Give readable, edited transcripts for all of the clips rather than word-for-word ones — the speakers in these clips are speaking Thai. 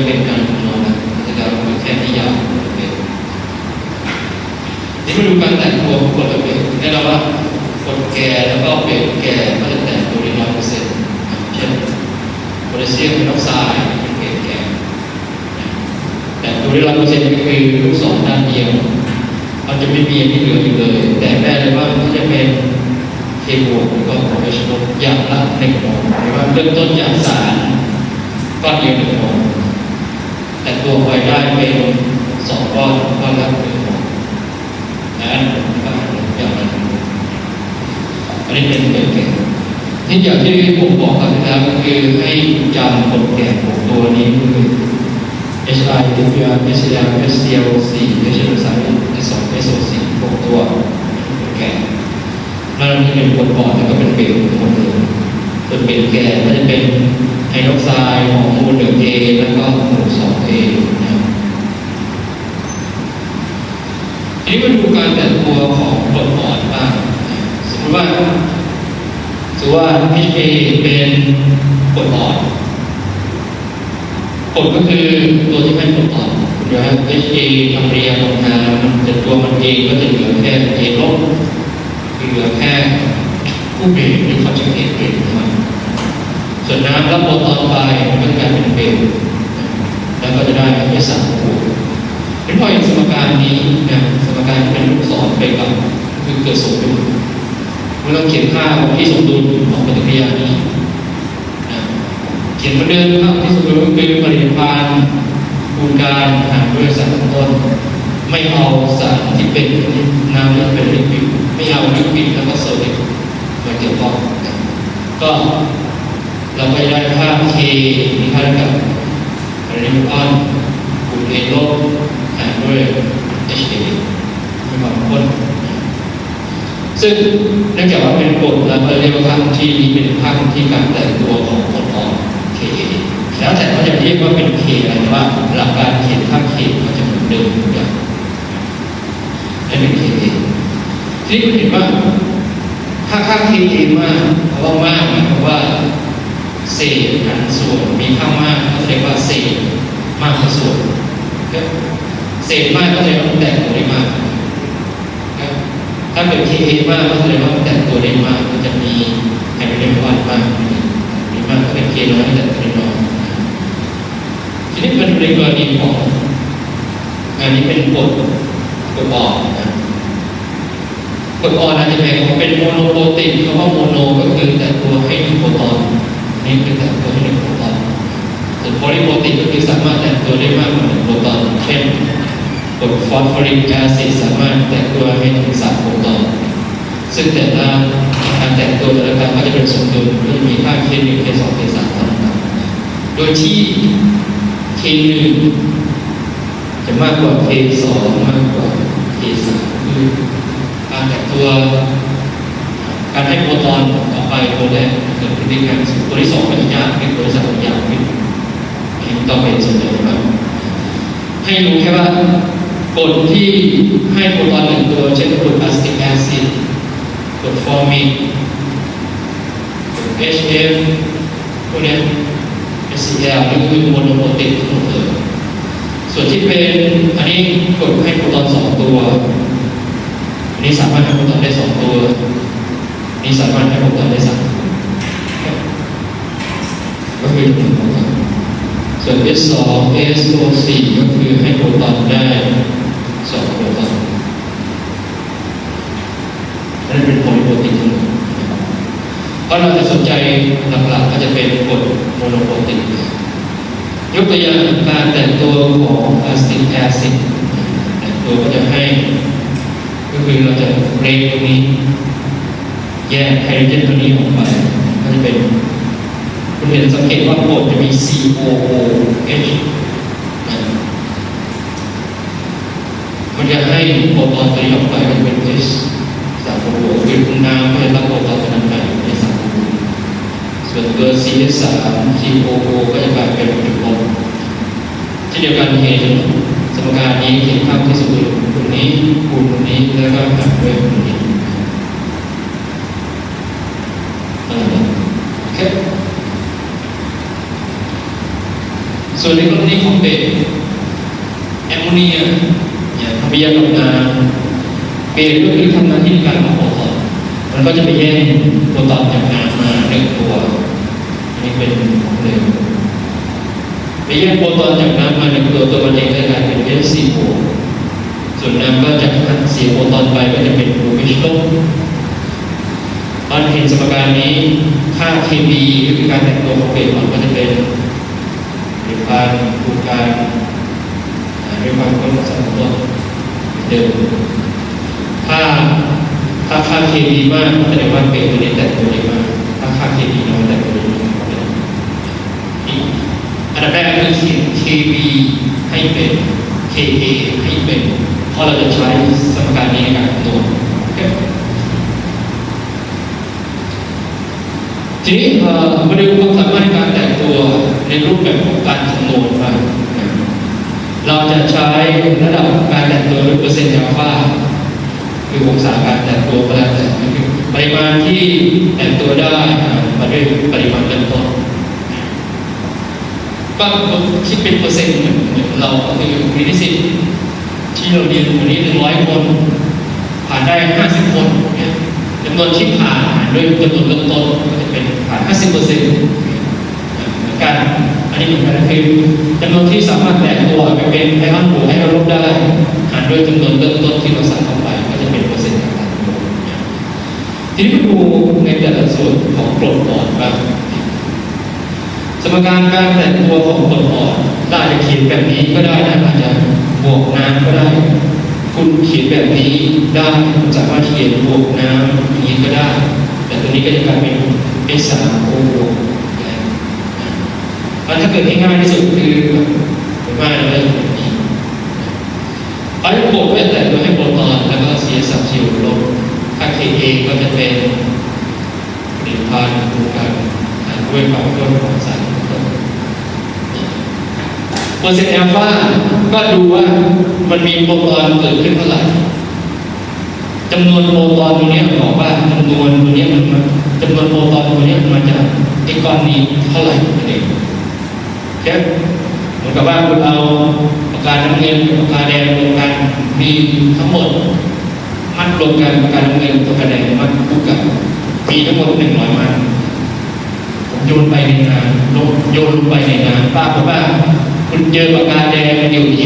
เป็นการคำนวณนะจะการคือแค่นิยามเป็นนี่มาดูการแต่งตัวของกรดเบรกแน่นอนว่ากรดแก่แล้วก็เบรกแก่ก็จะแต่งตัวได้100%เช่นโพแทสเซียมไฮดรอกไซด์เป็นเบรกแก่แต่ตัวได้100%ก็คือลูกศรด้านเดียวมันจะไม่มีอันที่เหลืออยู่เลยแต่แน่เลยว่ามันจะเป็นเคบวกแล้วก็โพแทสเซียมอย่างละ1 โมลหรือว่าเริ่มต้นจากสารก้อนเดียว1 โมลแต่ตัวไว้ได้เป็น2 ก้อนละ1 โมลและอันนี้ก็อย่างละ1 โมลอันนี้เป็นเบรกแก่ที่อย่างที่ผมบอกกันแล้วก็คือให้จำกฎแก่ของตัวนี้คือ HI HBr HCl HCl 4 HCl 2 SO4 6 ตัวแก่นั่นจะเป็นกรดอ่อนแล้วก็เป็นเบรกหมดเลยส่วนเบรกแก่ก็จะเป็นไฮดรอกไซด์ของโมเลกุล A แล้วก็โมเลกุล 2A นะครับทีนี้มาดูการแต่งตัวของกรดอ่อนบ้างสมมติว่าHA เป็นกรดอ่อนกรดก็คือตัวที่ไม่กรดอ่อนนะครับ HA ทำปฏิกิริยาของน้ำแต่ตัวมันเองก็จะเหลือแค่ A ลบเหลือแค่ผู้เบรกหรือ conjugate เบรกนะครับส่วนน้ำรับโปรตอนไปมันก็กลายเป็นเบรกแล้วก็จะได้เป็นสารคู่เป็นพออย่างสมการนี้นะสมการที่เป็นลูกศรไปกับคือเกิดสมดุลเมื่อเราเขียนค่าของที่สมดุลของปฏิกิริยานี้นะเขียนมาเดิมครับที่สมดุลคือปริมาณคูณการหารด้วยสารตั้งต้นไม่เอาสารที่เป็นน้ำที่เป็นลิควิดไม่เอาลิควิดแล้วก็โซลิดมาเกี่ยวข้องก็เราก็จะได้ค่า K มีค่าเท่ากับปริมาณอ้อนคูณ A ลบหารด้วย HA มีความข้นซึ่งเนื่องจากว่าเป็นกรดแล้วเราเรียกว่าค่าที่นี้เป็นค่าที่การแต่งตัวของกรดอ่อน Ka แล้วแต่เขาจะเรียกว่าเป็น K อะไรว่าหลักการเขียนค่า K ก็จะเหมือนเดิมทุกอย่างให้เป็น Ka ที่คุณเห็นว่าถ้าค่า Ka มากเพราะว่ามากหมายความว่าเศษหารส่วนมีค่ามากก็เรียกว่าเศษมากกว่าส่วนเศษมากก็จะต้องแต่งตัวได้มากถ้าเป็น Ka มากก็แสดงว่าแต่งตัวได้มากก็จะมีไฮโดรเจนอ่อนมากมีมากก็เป็น K น้อยแต่ตัวน้อยทีนี้เป็นในกรณีของอันนี้เป็นกรดอ่อนนะกรดอ่อนอาจจะแบ่งออกเป็นโมโนโปรตีนเพราะว่าโมโนก็คือแต่งตัวให้1 โปรตอนนี่คือแต่งตัวให้1 โปรตอนส่วนโพลีโปรตีนก็คือสามารถแต่งตัวได้มากกว่า1 โปรตอนเช่นกรดฟอสฟอริกแอซิดสามารถแต่งตัวให้ถึง3 โปรตอนซึ่งแต่ละการแต่งตัวแต่ละครั้งก็จะเป็นสมดุลก็จะมีค่า K1 K2 K3 ต่างๆโดยที่ K1 จะมากกว่า K2 มากกว่า K3 คือการแต่งตัวการให้โปรตอนต่อไปตัวแรกเกิดขึ้นด้วยกันตัวที่2ก็จะยากขึ้นตัวที่3ก็ยากขึ้นต่อไปส่วนใหญ่ครับให้รู้แค่ว่ากรดที่ให้โปรตอน1 ตัวเช่นกรดอะซิติกแอซิดกรดฟอร์มิกกรด HF พวกนี้ HCl นี่คือโมโนโปรตีนทั้งหมดเลยส่วนที่เป็นอันนี้กรดให้โปรตอน2 ตัวอันนี้สามารถให้โปรตอนได้2 ตัวนี้สามารถให้โปรตอนได้3 ตัวก็คือ1 โปรตอนส่วน S2 SO4 ก็คือให้โปรตอนได้2 โปรตอนนั่นเป็นโพลีโปรตีนทั้งหมดเพราะเราจะสนใจหลักๆก็จะเป็นกรดโมโนโปรตีนยกตัวอย่างการแต่งตัวของอะซิติกแอซิดแต่งตัวก็จะให้ก็คือเราจะเบรกตรงนี้แยกไฮโดรเจนตัวนี้ออกไปก็จะเป็นคุณเห็นสังเกตว่ากรดจะมี COOH มันจะให้โปรตอนตัวนี้ออกไปก็จะเป็น H สารโปรโตคือคุณน้ำก็จะรับโปรตอนตัวนั้นไปในสารโปรโตส่วนตัว CH3 COO ก็จะกลายเป็นจุดลบเช่นเดียวกันเห็นสมการนี้เขียนภาพที่สมดุลตรงนี้คูณตรงนี้แล้วก็หารด้วยตรงนี้โอเค ส่วนในกรณีของเบสแอมโมเนียอย่างทำปฏิกิริยากับน้ำเบสก็คือทำหน้าที่ในการหล่อโปรตอนมันก็จะไปแย่งโปรตอนจากน้ำมาหนึ่งตัวอันนี้เป็นของเหลวไปแย่งโปรตอนจากน้ำมาหนึ่งตัวมันเองจะกลายเป็น H2O ส่วนน้ำก็จะเสียโปรตอนไปก็จะเป็น OH ลบตอนเห็นสมการนี้ค่าเคมีก็คือการแต่งตัวของเบสมันก็จะเป็นการดูการด้วยความเข้าใจของตัวเดิมถ้าค่าเคมีมากแสดงว่าเบสตัวนี้แต่งตัวดีมากถ้าค่าเคมีน้อยแต่งตัวดีมากอันดับแรกคือเขียน Kb ให้เป็น Ka ให้เป็นเพราะเราจะใช้สมการนี้ในการคำนวณทีนี้มาดูความสามารถในการแต่งตัวในรูปแบบของการคำนวณบ้างเราจะใช้ระดับการแต่งตัวด้วยเปอร์เซ็นต์อัลฟาคือองศาการแต่งตัวก็แล้วแต่ปริมาณที่แต่งตัวได้มาด้วยปริมาณเริ่มต้นก็คิดเป็นเปอร์เซ็นต์เหมือนเราคือมีนิสิตที่เราเรียนวันนี้100 คนผ่านได้50 คนจำนวนที่ผ่านด้วยจำนวนเริ่มต้นก็จะเป็นผ่าน 50% เหมือนกันอันนี้เหมือนกันคือจำนวนที่สามารถแตกตัวไปเป็นไอออนบวกไอออนลบได้หารด้วยจำนวนเริ่มต้นที่เราใส่เข้าไปก็จะเป็นเปอร์เซ็นต์การแตกตัวทีนี้มาดูในแต่ละส่วนของกรดอ่อนบ้างสมการการแตกตัวของกรดอ่อนเราจะเขียนแบบนี้ก็ได้นะอาจจะบวกน้ำก็ได้คุณเขียนแบบนี้ได้สามารถเขียนบวกน้ำอย่างนี้ก็ได้แต่ตัวนี้ก็จะกลายเป็น H3O ถ้าเกิดง่ายที่สุดคือง่ายเลยไอ้บวกแต่ตัวให้โปรตอนแล้วก็เสียสับชิวลบค่า Ka ก็จะเป็นผลิตภัณฑ์ดูกันด้วยความร่วมของสารเปอร์เซ็นต์อัลฟาก็ดูว่ามันมีโปรตอนเกิดขึ้นเท่าไหร่จำนวนโปรตอนตัวนี้บอกว่าจำนวนตัวนี้มันจำนวนโปรตอนตัวนี้มันจะไอก้อนนี้เท่าไหร่นั่นเองแค่เหมือนกับว่าคุณเอาปากกาน้ำเงินปากกาแดงรวมกันมีทั้งหมดมัดรวมกันปากกาน้ำเงินปากกาแดงมัดคู่กันมีทั้งหมด100 มัดโยนไปในน้ำโยนลงไปในน้ำป้าบอกว่าคุณเจอปากกาแดงอยู่5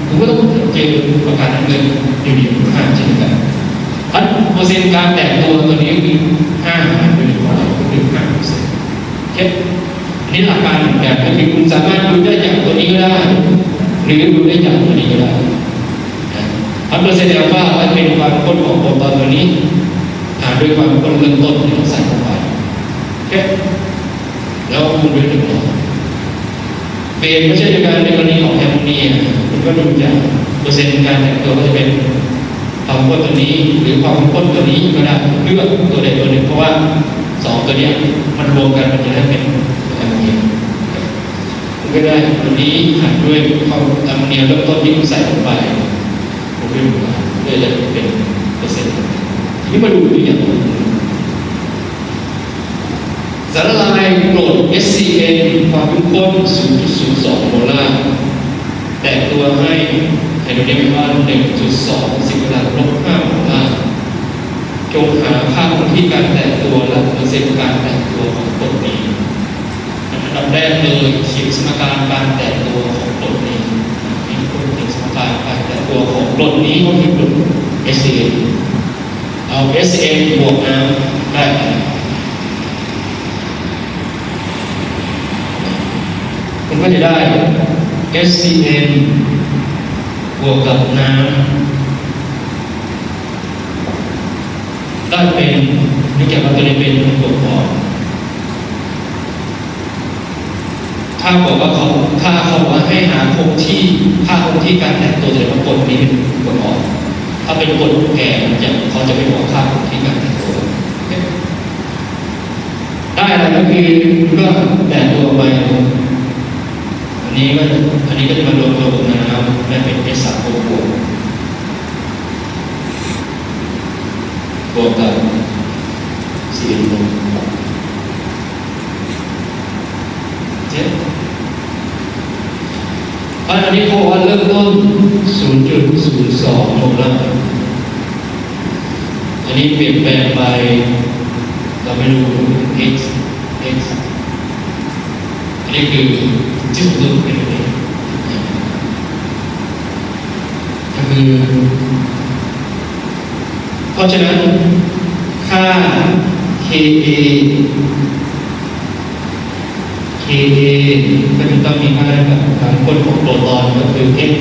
คุณก็ต้องเจอปากกาน้ำเงินอยู่5เช่นกันอันเปอร์เซ็นต์การแตกตัวตัวนี้คือ5หารด้วย5%แค่นี่หลักการเหมือนกันก็คือคุณสามารถดูได้จากตัวนี้ก็ได้หรือดูได้จากตัวนี้ก็ได้อันเปอร์เซ็นต์อัลฟาเป็นความข้นของโปรตอนตัวนี้หารด้วยความข้นเริ่มต้นที่เราใส่เข้าไปแค่แล้วคูณด้วย100เป็นไม่ใช่การในกรณีของแอมโมเนียคุณก็ดูจากเปอร์เซ็นต์การแตกตัวก็จะเป็นความข้นตัวนี้หรือความข้นตัวนี้ก็ได้เลือกตัวใดตัวหนึ่งเพราะว่า2ตัวนี้มันรวมกันมันจะได้เป็นแอมโมเนียคุณก็ได้ตัวนี้หารด้วยความแอมโมเนียเริ่มต้นที่คุณใส่ลงไปคูณด้วย100ก็จะเป็นเปอร์เซ็นต์ทีนี้มาดูตัวอย่างสารละลายกรด HCl ความเข้มข้น 0.02 โมลาร์แตกตัวให้ไฮโดรเจนว่า 1.2 10 กำลังลบ 5 โมลาร์จงหาค่าคงที่การแตกตัวและเปอร์เซ็นต์การแตกตัวของกรดนี้อันดับแรกเลยเขียนสมการการแตกตัวของกรดนี้มีคนเขียนสมการการแตกตัวของกรดนี้ก็คือกรด HCl เอา HCl บวกน้ำได้คุณก็จะได้ HCl บวกกับน้ำได้เป็นนี่เกี่ยวกับตัวนี้เป็นกรดอ่อนถ้าบอกว่าเขาว่าให้หาคงที่ค่าคงที่การแตกตัวจะเป็นกรดนี้เป็นกรดอ่อนถ้าเป็นกรดแก่เขาจะไม่บอกค่าคงที่การแตกตัวได้อะไรก็คือก็แตกตัวไปอันนี้ก็จะมารวมตัวกับน้ำและเป็น H3O บวกกับCl ที เพราะอันนี้เขาบอกว่าเริ่มต้น 0.02 โมลาร์อันนี้เปลี่ยนแปลงไปเราไม่รู้ x อันนี้คือที่สุดเป็นอะไรคือเพราะฉะนั้นค่า Ka ก็จะต้องมีค่าได้แบบการคนของโปรตอนก็คือ x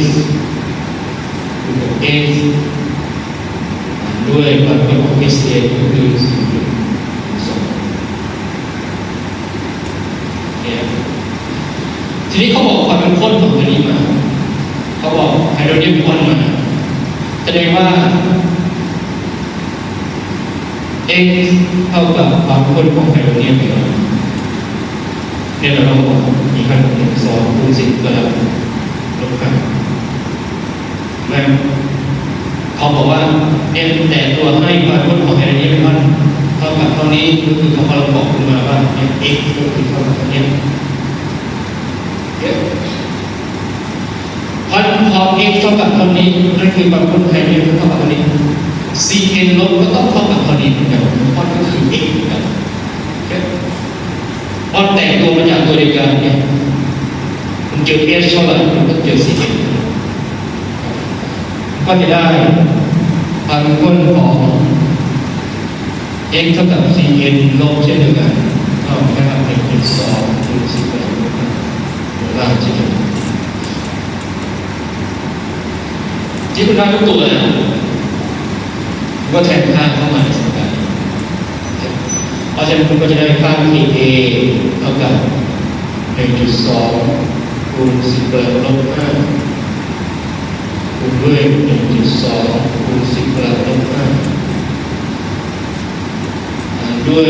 ด้วยความเป็นของ x ก็คือ 0.2 ทีนี้เขาบอกความเป็นข้นของตัวนี้มาเขาบอกไฮโดรเจนข้นมาแสดงว่า x เท่ากับความข้นของไฮโดรเจนเนี่ยเราบอกมีค่าของ2คูณ10ก็แล้วลบกันแล้วเขาบอกว่าเนี่ยแต่ตัวให้ความข้นของไฮโดรเจนเท่ากับเท่านี้ก็คือเขากำลังบอกขึ้นมาว่า x ก็คือเท่ากับเท่านี้พอ x เท่ากับเท่านี้นั่นคือความข้นไฮโดรเจนเท่ากับเท่านี้ Cn ลบก็ต้องเท่ากับเท่านี้เหมือนกันเพราะก็คือ x เหมือนกันพอแต่งตัวมาจากตัวเดียวกันเนี่ยมันเจอ s เท่าไหร่มันก็เจอ Cn ก็จะได้ความข้นของ x เท่ากับ Cn ลบเช่นเดียวกันก็ได้รับเป็น2คูณ10ล่างที่คุณได้ทุกตัวนะก็แทนค่าเข้ามาในสมการเพราะฉะนั้นคุณก็จะได้ค่า Ka เท่ากับ 1.2 คูณ10 ลบ 5 คูณด้วย 1.2 คูณ10 ลบ 5 ด้วย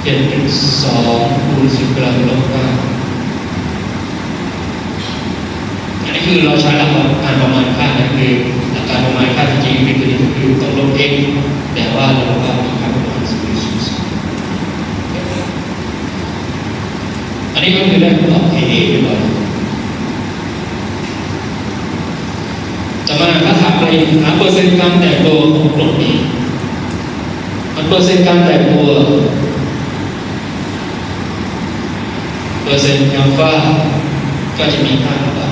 0.02คูณ10 ลบ 5อันนี้คือเราใช้หลักการประมาณค่านะคือหลักการประมาณค่าจริงๆเป็นตัวนี้คือต้องลบ x แต่ว่าเราก็มีค่าประมาณ 0.02 อันนี้ก็คือได้คำตอบ Ka เรียบร้อยจะมาถ้าถามอะไรหาเปอร์เซ็นต์การแตกตัวของกรดนี้มันเปอร์เซ็นต์การแตกตัวเปอร์เซ็นต์อัลฟาก็จะมีค่าเท่ากับ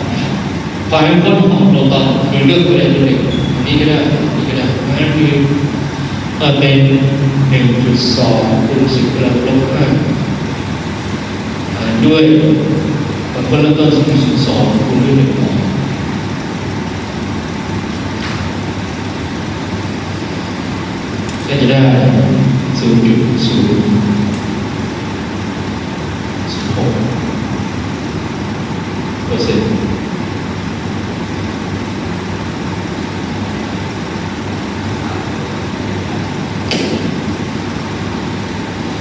ความเป็นข้นของโปรตอนคือเลือกตัวใดตัวหนึ่งนี้ก็ได้นี่ก็ได้นั่นคือเป็น 1.2 คูณ10 ลบ 5ด้วยความข้นเริ่มต้น 0.2 คูณด้วย 1 ก็จะได้ 0.06 เปอร์เซ็นต์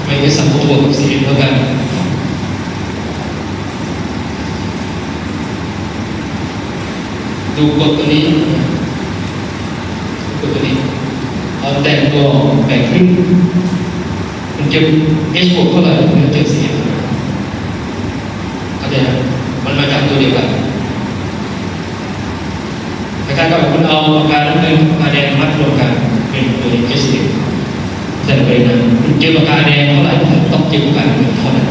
ไม่ได้สัมพันธ์กับสีเท่ากันดูกฎตัวนี้เอาแต่งตัวแบ่งครึ่งมันจะ H บวกเท่าไหร่มันจะเสียเข้าใจไหมมันมาจากตัวเดียวกันแต่การกับคุณเอาปากกาน้ำเงินปากกาแดงมัดรวมกันเป็นตัว H แต่ไปนั้นคุณเจอปากกาแดงเท่าไหร่ต้องเจอปากกาเงินเท่านั้น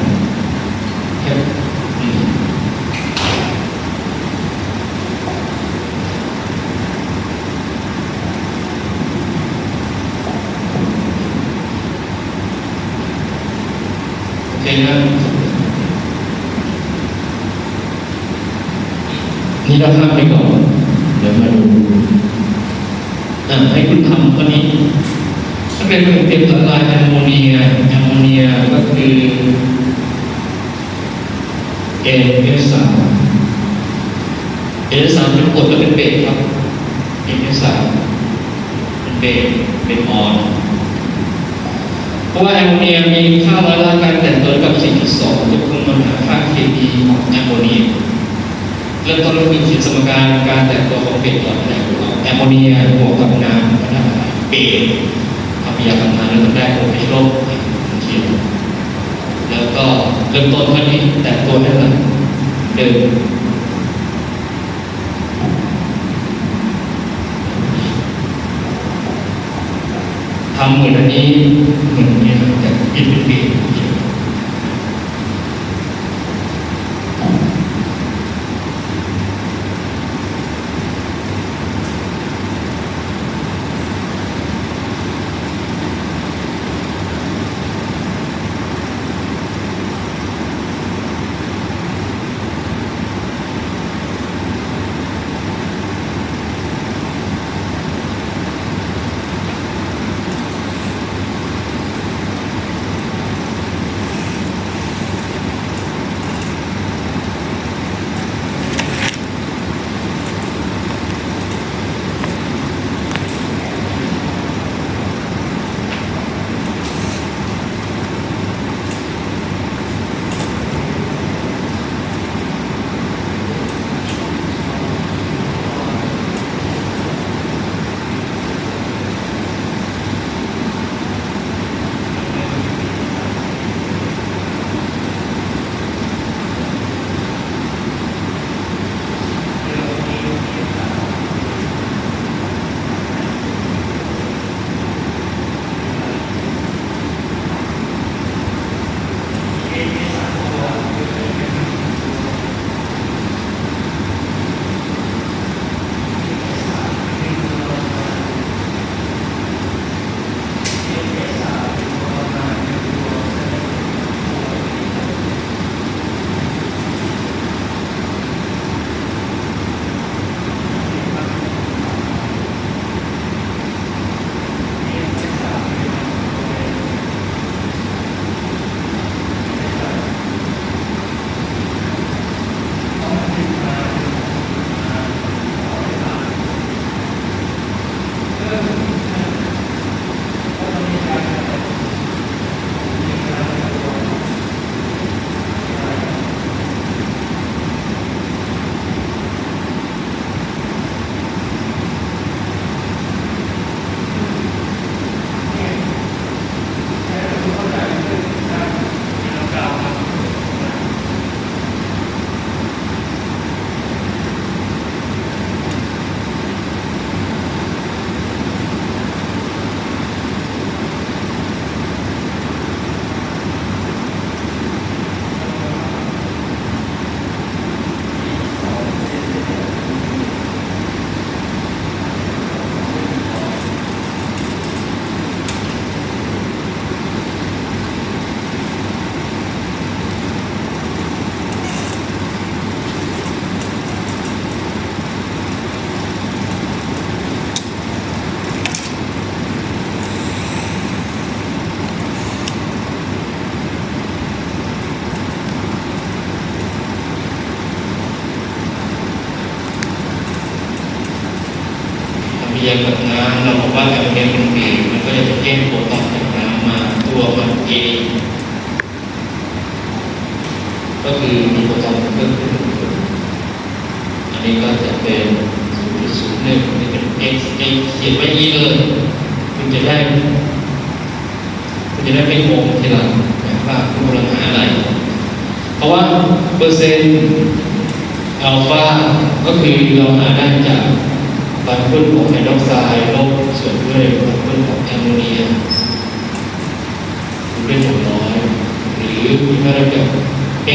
นี่เราทำไปก่อนเดี๋ยวมาดูให้คุณทำตัวนี้ถ้าเป็นเต็มละลายแอมโมเนียก็คือ NS3 NS3 เป็นกรดและเป็นเบสครับ NS3 เป็นเบสเป็นออนเพราะว่าแอมโมเนียมีค่าร้อยละการแตกตัวกับ 4.2 จะคงมาหาค่า Kb ของแอมโมเนียเริ่มต้นด้วยเขียนสมการการแตกตัวของเบสก่อนแอมโมเนียบวกกับน้ำก็ได้เบสทำปฏิกิริยาทำงานแล้วมันได้ OH ลบเขียนแล้วก็เริ่มต้นที่แตกตัวได้เลยเดิมทำเหมือนอันนี้เหมือนนี้แต่ปิดเป็นเบสเรียนกับน้ำเราบอกว่าแอมโมเนียเป็นเบสมันก็จะแยกโปรตอนจากน้ำมาตัวมันเองก็คือมีโปรตอนเพิ่มขึ้นอันนี้ก็จะเป็น 0.01 นี่เป็น x เขียนไว้นี้เลยคุณจะได้ไม่งงทีหลังว่าคุณกำลังหาอะไรเพราะว่าเปอร์เซ็นต์อัลฟาก็คือเราหาได้จากบางส่วนของไฮดรอกไซด์ลบส่วนด้วยบางส่วนของแอมโมเนียด้วย100หรือที่มาได้จาก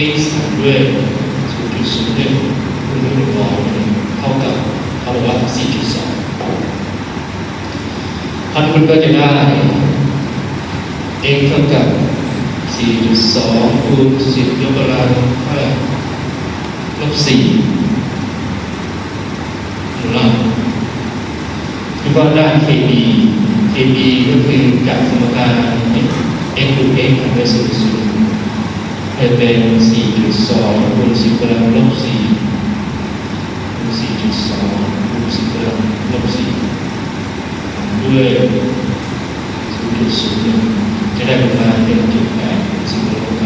x ด้วย 0.01 ด้วย100เท่ากับเขาบอกว่า 4.2 พันคุณก็จะได้ x เท่ากับ 4.2 คูณ 10 ยกกำลังเท่าไหร่ลบ 4ถูกไหมคิดว่าได้ Kb ก็คือจากสมการ x คูณ x หารด้วย 0.0 จะเป็น 4.2 คูณ 10 กำลังลบ 4 คูณ 4.2 คูณ 10 กำลังลบ 4 ด้วย 0.01 จะได้ประมาณ 1.8 10 กำลังลบ 5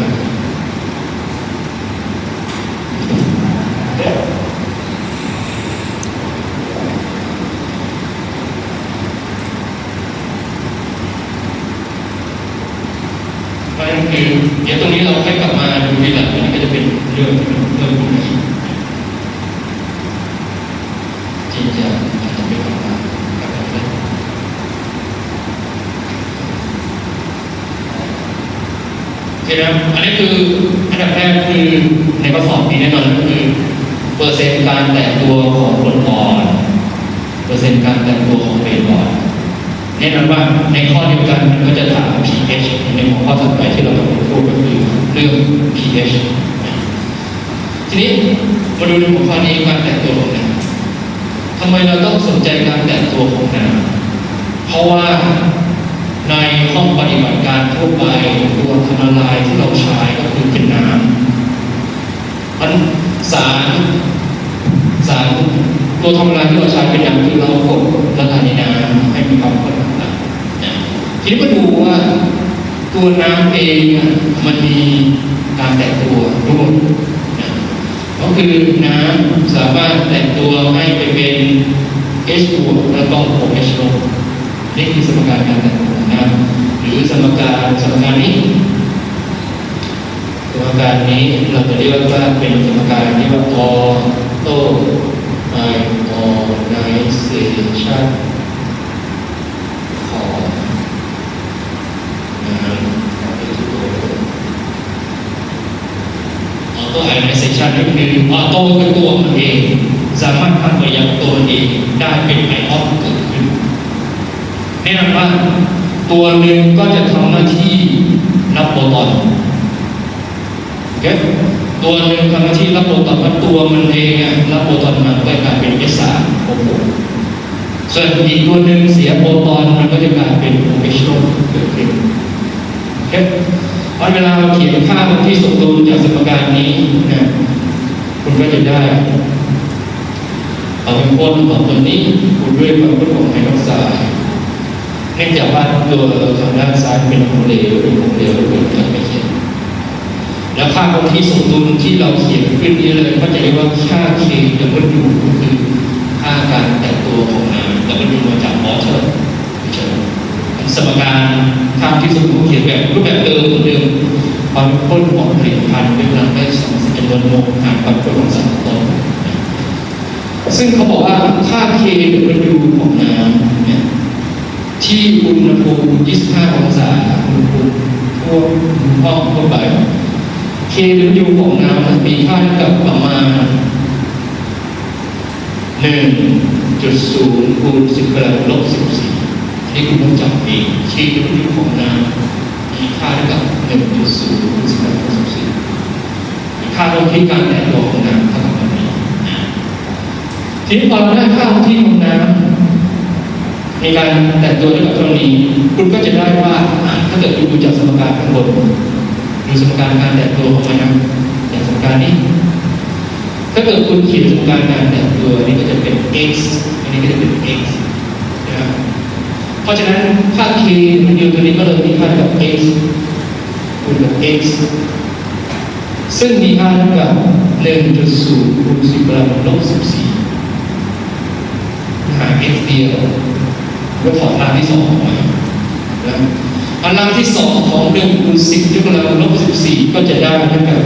คือเดี๋ยวตรงนี้เราให้กลับมาดูทีหลังนี่ก็จะเป็นเรื่องที่มันเพิ่มขึ้นมาอีกที่จะอาจจะไม่กลับมาได้โอเคนะอันนี้คืออันดับแรกคือในข้อสอบนี้แน่นอนก็คือเปอร์เซ็นต์การแตกตัวของกรดอ่อนเปอร์เซ็นต์การแตกตัวของเบสอ่อนแน่นอนว่าในข้อเดียวกันมันก็จะถาม pH ในหัวข้อถัดไปที่เราจะพูดก็คือเรื่อง pH ทีนี้มาดูในหัวข้อนี้การแตกตัวของน้ำทำไมเราต้องสนใจการแตกตัวของน้ำเพราะว่าในห้องปฏิบัติการทั่วไปตัวทำละลายที่เราใช้ก็คือเป็นน้ำมันสารตัวทำละลายที่เราใช้เป็นน้ำคือเรากดละลายในน้ำให้มีความข้นต่างๆทีนี้มาดูว่าตัวน้ำเองมันมีการแตกตัวด้วยก็คือน้ำสามารถแตกตัวให้ไปเป็น H บวกแล้วก็ OH ลบนี่คือสมการการแตกตัวของน้ำหรือสมการนี้เราจะเรียกว่าเป็นสมการที่ว่าออโต้ไอออไนเซชันของน้ำออโต้ไอออไนเซชันนี่คือออโต้คือตัวมันเองสามารถทำปฏิกิริยาตัวเองได้เป็นไอออนเกิดขึ้นแน่นอนว่าตัวหนึ่งก็จะทำหน้าที่รับโปรตอนตัวหนึ่งทำหน้าที่รับโปรตอนว่าตัวมันเองรับโปรตอนมันก็กลายเป็น S3 โอ้โหส่วนอีกตัวหนึ่งเสียโปรตอนมันก็จะกลายเป็น OH เกิดขึ้นเพราะเวลาเราเขียนค่าที่สมดุลจากสมการนี้นะคุณก็จะได้เอาเป็นพ่นของตัวนี้คูณด้วยความข้นของไฮดรอกไซด์เนื่องจากว่าตัวทางด้านซ้ายเป็นของเหลวเป็นไม่เขียนแล้วค่าคงที่สมดุลที่เราเขียนขึ้นนี้เลยก็จะเรียกว่าค่า K ดับเบิลยูก็คือค่าการแตกตัวของน้ำดับเบิลยูมาจากวอเตอร์สมการค่าที่สมดุลเขียนแบบรูปแบบเดิมเหมือนเดิมความข้นของผลิตภัณฑ์ด้วยพลังได้2จำนวนโมลหารความข้นของสารต้นซึ่งเขาบอกว่าค่า K ดับเบิลยูของน้ำเนี่ยที่อุณหภูมิ25 องศาอุณหภูมิทั่วห้องทั่วไปK ดับเบิลยูของน้ำมีค่าเท่ากับประมาณ 1.0 คูณ 10 กำลังลบ 14นี่คุณต้องจำเอง K ดับเบิลยูของน้ำมีค่าเท่ากับ 1.0 คูณ 10 กำลังลบ 14ค่าคงที่การแตกตัวของน้ำเท่ากับแบบนี้ทีนี้พอเราได้ค่าคงที่ของน้ำมีการแตกตัวเท่ากับเท่านี้คุณก็จะได้ว่าถ้าเกิดคุณดูจากสมการข้างบนดูสมการการแตกตัวของมันนะอย่างสมการนี้ถ้าเกิดคุณเขียนสมการการแตกตัวนี้ก็จะเป็น x อันนี้ก็จะเป็น x นะครับเพราะฉะนั้นค่า k มันอยู่ตัวนี้ก็เลยมีค่ากับ x คูณกับ x ซึ่งมีค่าเท่ากับ 1.0 คูณ 10 กำลังลบ 14หา x เดียวก็ถอดรางที่2ออกมาพลังที่2ของ1คูณ10ยกกำลังลบ14ก็จะได้เท่ากับ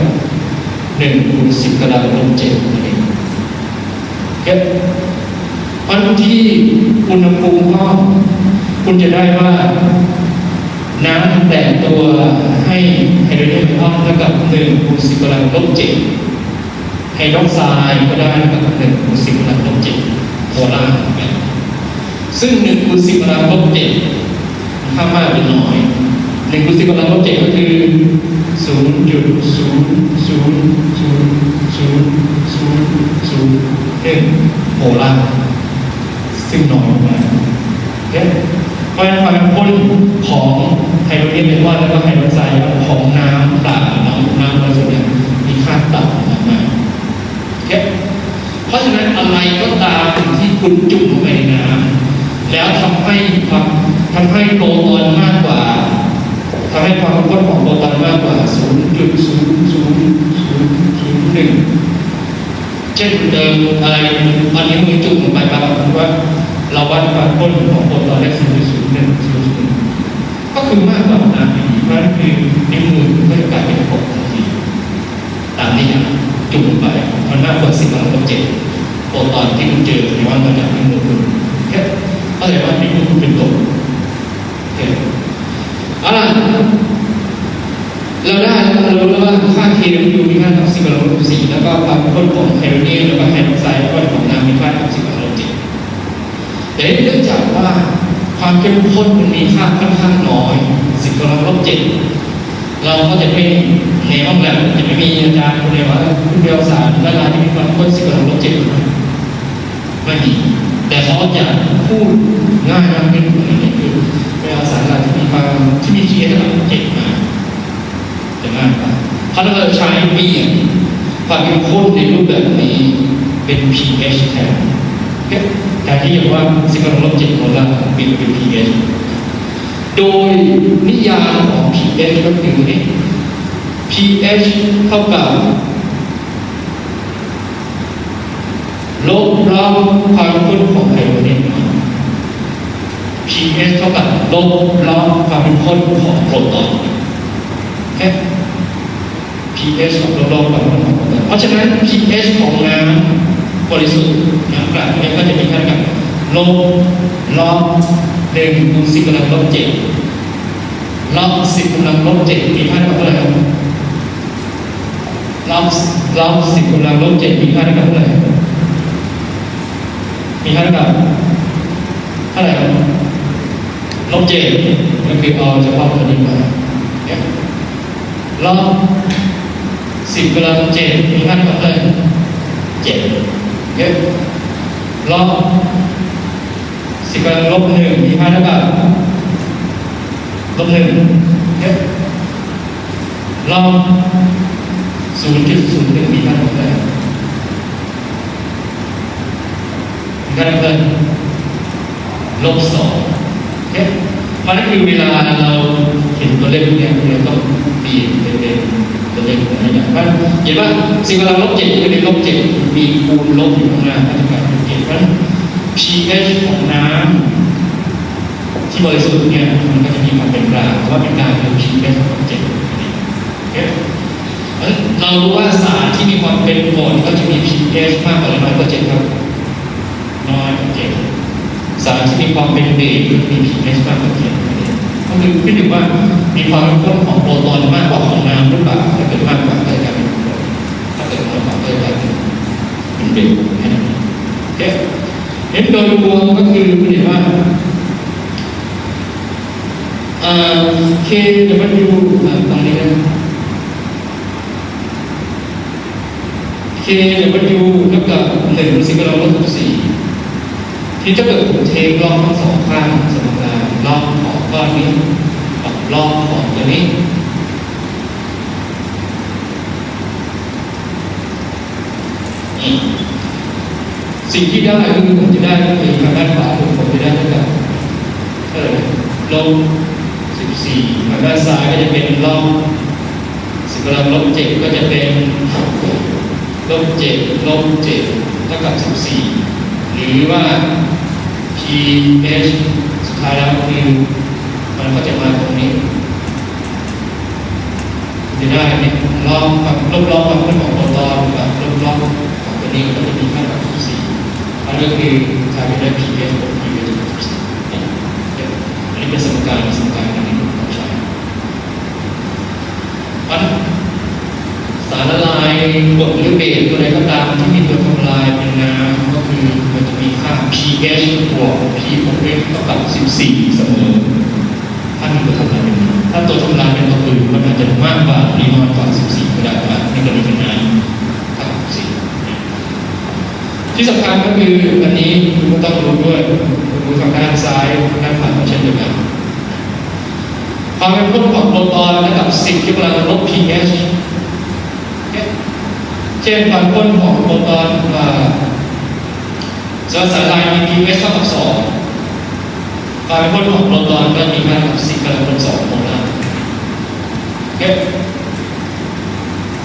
1คูณ10กำลังลบ7นั่นเองอันที่อุณหภูมิห้องคุณจะได้ว่าน้ำแตกตัวให้ไฮโดรเจนไอออนเท่ากับ1คูณ10กำลังลบ7ไฮดรอกไซด์ก็ได้เท่ากับ1คูณ10กำลังลบ7โมลาร์ซึ่ง1คูณ10กำลังลบ7ค่ามากหรือน้อย1คูณ10กำลังลบ7ก็คือ 0.0000001 โมลาร์ซึ่งน้อยมาก เพราะฉะนั้นความเข้มข้นของไฮโดรเจนเป็นว่าแล้วก็ไฮโดรไซด์ของน้ำเปล่าน้ำบริสุทธิ์เนี่ยมีค่าต่ำมากๆเพราะฉะนั้นอะไรก็ตามที่คุณจุ่มลงไปในน้ำแล้วทำให้โปรตอนมากกว่าทำให้ความเข้มข้นของโปรตอนมากกว่า 0.00001 เช่นเดิมอะไรอันนี้มือจุ่มลงไปบางคนว่าเราวัดความเข้มข้นของโปรตอนได้ 0.01 ก็คือมากกว่าน้ำดีนั่นคือนิ้วมือก็จะกลายเป็น6ทันทีตามที่จุ่มลงไปมันมากกว่า10 กำลังลบ 7โปรตอนที่คุณเจอในวันมาจากนิ้วมือคุณเข้าใจว่านิ้วมือคุณเป็นตกเอาล่ะเรารู้แล้วว่าค่า KW มีค่าเท่า10 กำลังลบ 4แล้วก็ความเข้มข้นของไฮโดรเจนแล้วก็ไฮโดรไซด์แล้วก็ของน้ำมีค่าเท่า10 กำลังลบ 7แต่เนื่องจากว่าความเข้มข้นมันมีค่าค่อนข้างน้อย10 กำลังลบ 7เราก็จะไม่ในห้องแลบจะไม่มีอาจารย์คนเดียวว่าคุณเดียวสารละลายที่มีความข้น10 กำลังลบ 7ไม่มีแต่เขาจะพูดง่ายมากขึ้นนี่คือเวลาสารละลายที่มีความที่มี pH ระดับ 7มาจะมากกว่าเพราะเราใช้เปลี่ยนความเข้มข้นในรูปแบบนี้เป็น pH แทนแต่ที่เรียกว่า10 กำลังลบ 7ของเราเป็น pH โดยนิยามของ pH ก็คือนี่ pH เท่ากับลบล้อมความเข้มข้นของไฮโดรเจน pH เท่ากับลบล้อมความเข้มข้นของโปรตอนpH ของลบล้อมความเข้มข้นของโปรตอนเพราะฉะนั้น pH ของน้ำบริสุทธิ์น้ำเปล่าเนี่ยก็จะมีค่ากับลบล้อม1 คูณ 10 กำลังลบ 7ลบ10 กำลังลบ 7มีค่าเท่าไหร่ครับลบ10 กำลังลบ 7มีค่าเท่าไหร่มีค่ากับเท่าไหร่ครับลบ 7ก็คือเอาเฉพาะตัวนี้มาลบ10 กำลัง 7มีค่าเท่าไหร่7ลบ10 กำลังลบ 1มีค่าเท่ากับลบ 1ลบ 0.01มีค่าเท่าไหร่มีค่าเท่าไหร่ลบ 2เพราะนั่นคือเวลาเราเห็นตัวเลขพวกนี้เราต้องเปลี่ยนเป็นตัวเลขอะไรอย่างว่าเห็นว่า10 กำลังลบ 7ก็เป็นลบ 7มีคูณลบอยู่ข้างหน้าก็จะกลายเป็น7เพราะ pH ของน้ำที่บริสุทธิ์เนี่ยมันก็จะมีความเป็นกลางเพราะว่าเป็นกลางคือ pH ของ7เรารู้ว่าสารที่มีความเป็นกรดก็จะมี pH มากกว่าหรือน้อยกว่า7ครับน้อยกว่า7สารที่มีความเป็นเบสก็จะมี pH มากกว่า7ก็คือขึ้นอยู่ว่ามีความเข้มข้นของโปรตอนมากกว่าของน้ำหรือเปล่าถ้าเกิดมากกว่าก็จะกลายเป็นกรดถ้าเกิดน้อยกว่าก็จะกลายเป็นเบสแค่นั้นเห็นโดยรวมก็คือเห็นว่าKW ตรงนี้นะ KW เท่ากับ1 10 กำลังลบ 14ที่ถ้าเกิดผมเทครอบทั้ง2ข้างสมการรอบของก้อนนี้กับรอบของตัวนี้สิ่งที่ได้คือผมจะได้คือทางด้านขวาผมจะได้เท่ากับลบ 14ทางด้านซ้ายก็จะเป็นลบ10 กำลังลบ 7ก็จะเป็นลบ 7 ลบ 7เท่ากับ 14หรือว่า pH สุดท้ายแล้วคือมันก็จะมาตรงนี้จะได้เนี่ยลบกับลบกับเรื่องของโปรตอนกับลบของตัวนี้ก็จะมีค่ากับ 14อันนี้คือกลายเป็นได้ pH ของ pH อันนี้เป็นสมการอันนี้เราใช้สารละลายกรดหรือเบสตัวใดก็ตามที่มีตัวทำลายเป็นน้ำก็คือมันจะมีค่า pH บวก p บวก f เท่ากับ 14 เสมอถ้ามีตัวทำลายเป็นน้ำถ้าตัวทำลายเป็นตัวอื่นมันอาจจะมากกว่าหรือน้อยกว่า 14 ก็ได้ครับในกรณีเป็นน้ำครับ14 ที่สำคัญก็คืออันนี้คุณก็ต้องรู้ด้วยดูทางด้านซ้ายด้านขวาเช่นเดียวกันความเข้มข้นของโปรตอนระดับ10 ยกกำลังลบ pH เช่นความเข้มข้นของโปรตอนสารลายมี pH เท่ากับ2ความเข้มข้นของโปรตอนก็มีค่าเท่ากับ10 กำลังลบ2โมลาร์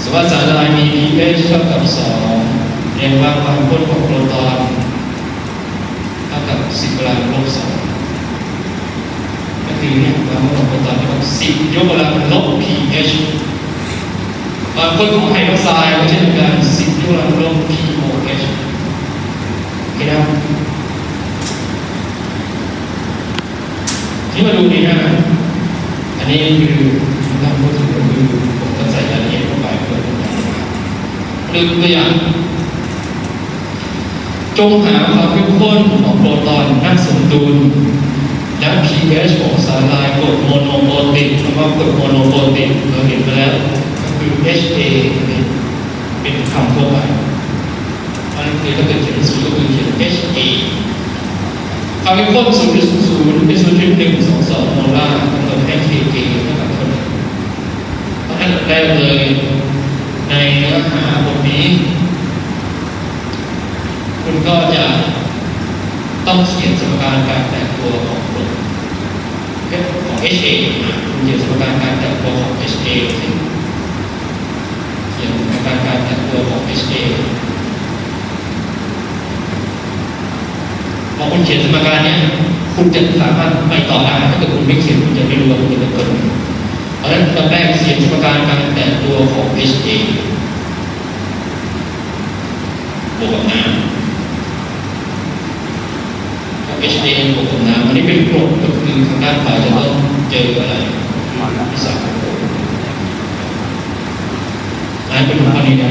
สมมติว่าสารละลายมี pH เท่ากับ2เรียกว่าความเข้มข้นของโปรตอนเท่ากับ10 กำลังลบ2ก็คือเนี่ยความเข้มข้นของโปรตอนเท่ากับ10 ยกกำลังลบ pH ความเข้มข้นของไฮดรอกไซด์ก็เช่นกัน10 ยกกำลังลบ pOH โอเคนะครับที่มาดูนี่นะอันนี้คือการพูดถึงก็คือผมต้องใส่รายละเอียดเข้าไปเพื่อเป็นการดูตัวอย่างจงหาความเข้มข้นของโปรตอนนักสมดุลและ pH ของสารลายกรดโมโนโปรติกคำว่ากรดโมโนโปรติกเราเห็นไปแล้วก็คือ HA เป็นคำทั่วไปอันนี้คือถ้าเกิดเขียนสูตรก็คือเขียน HA ความเข้มข้น0.00เป็น 0.122 โมลาร์กำหนดให้ kK เท่ากับเท่าไหร่อันดับแรกเลยในเนื้อหาบทนี้คุณก็จะต้องเขียนสมการการแตกตัวของกรดของ HA คุณเขียนสมการการแตกตัวของ HA เขียนสมการการแตกตัวของ HA พอคุณเขียนสมการนี้คุณจะสามารถไปต่อได้ถ้าเกิดคุณไม่เขียนคุณจะไม่รู้ว่าคุณจะเกิดอะไรเพราะฉะนั้นตอนแรกเขียนสมการการแตกตัวของ HA บวกกับน้ำกับ HA บวกกับน้ำอันนี้เป็นกรดก็คือทางด้านขวาจะต้องเจออะไรพิสารของกรดอันนี้เป็นข้อนี้นะ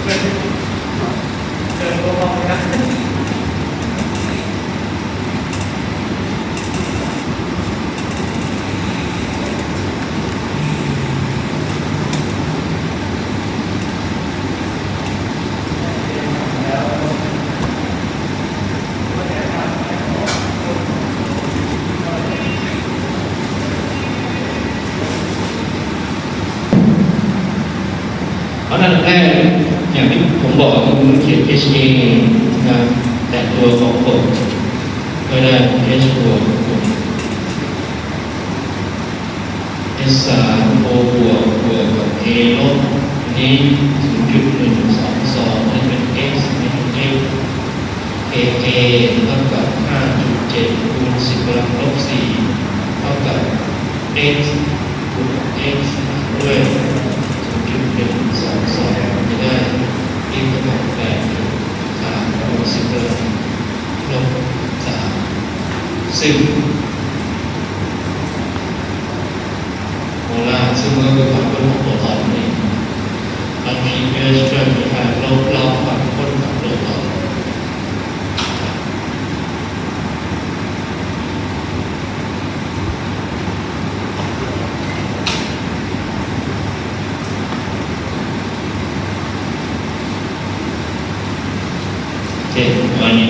เดินตัวบอกนะเพราะนั้นแรกอย่างที่ผมบอกคุณเขียน HA นะแต่ตัวของผมก็ได้ H บวก S3 O บวกกับ A ลบนี้ 0.122 นั่นเป็น X เป็น X AA เท่ากับ 5.7 คูณ 10 กำลังลบ 4 เท่ากับ X บวก X ด้วย 0.122 จะได้ X เท่ากับ 8.3 คูณ 10 กำลังลบ 3 ซึ่งโมลาร์ซึ่งก็คือความพ้นของโปรตอนนี่บางทีก็จะช่วยในการลบล้อความพ้นของโปรตอนโอเควันนี้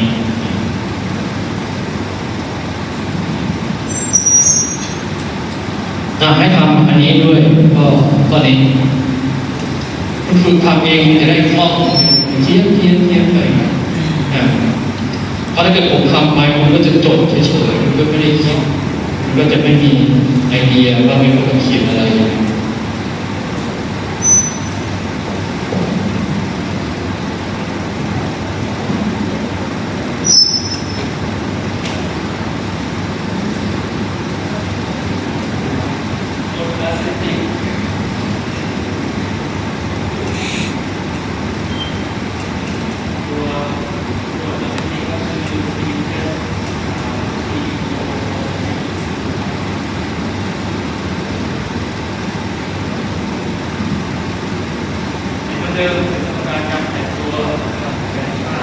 ให้ทำอันนี้ด้วยก็นี้คุณฝึกทำเองจะได้คล่องเทียบไปเพราะถ้าเกิดผมทำไปมันก็จะจดเฉยๆมันก็ไม่ได้คิดมันก็จะไม่มีไอเดียว่าไม่รู้จะเขียนอะไรเดิมเป็นการแต่งตัวแบ่งค่า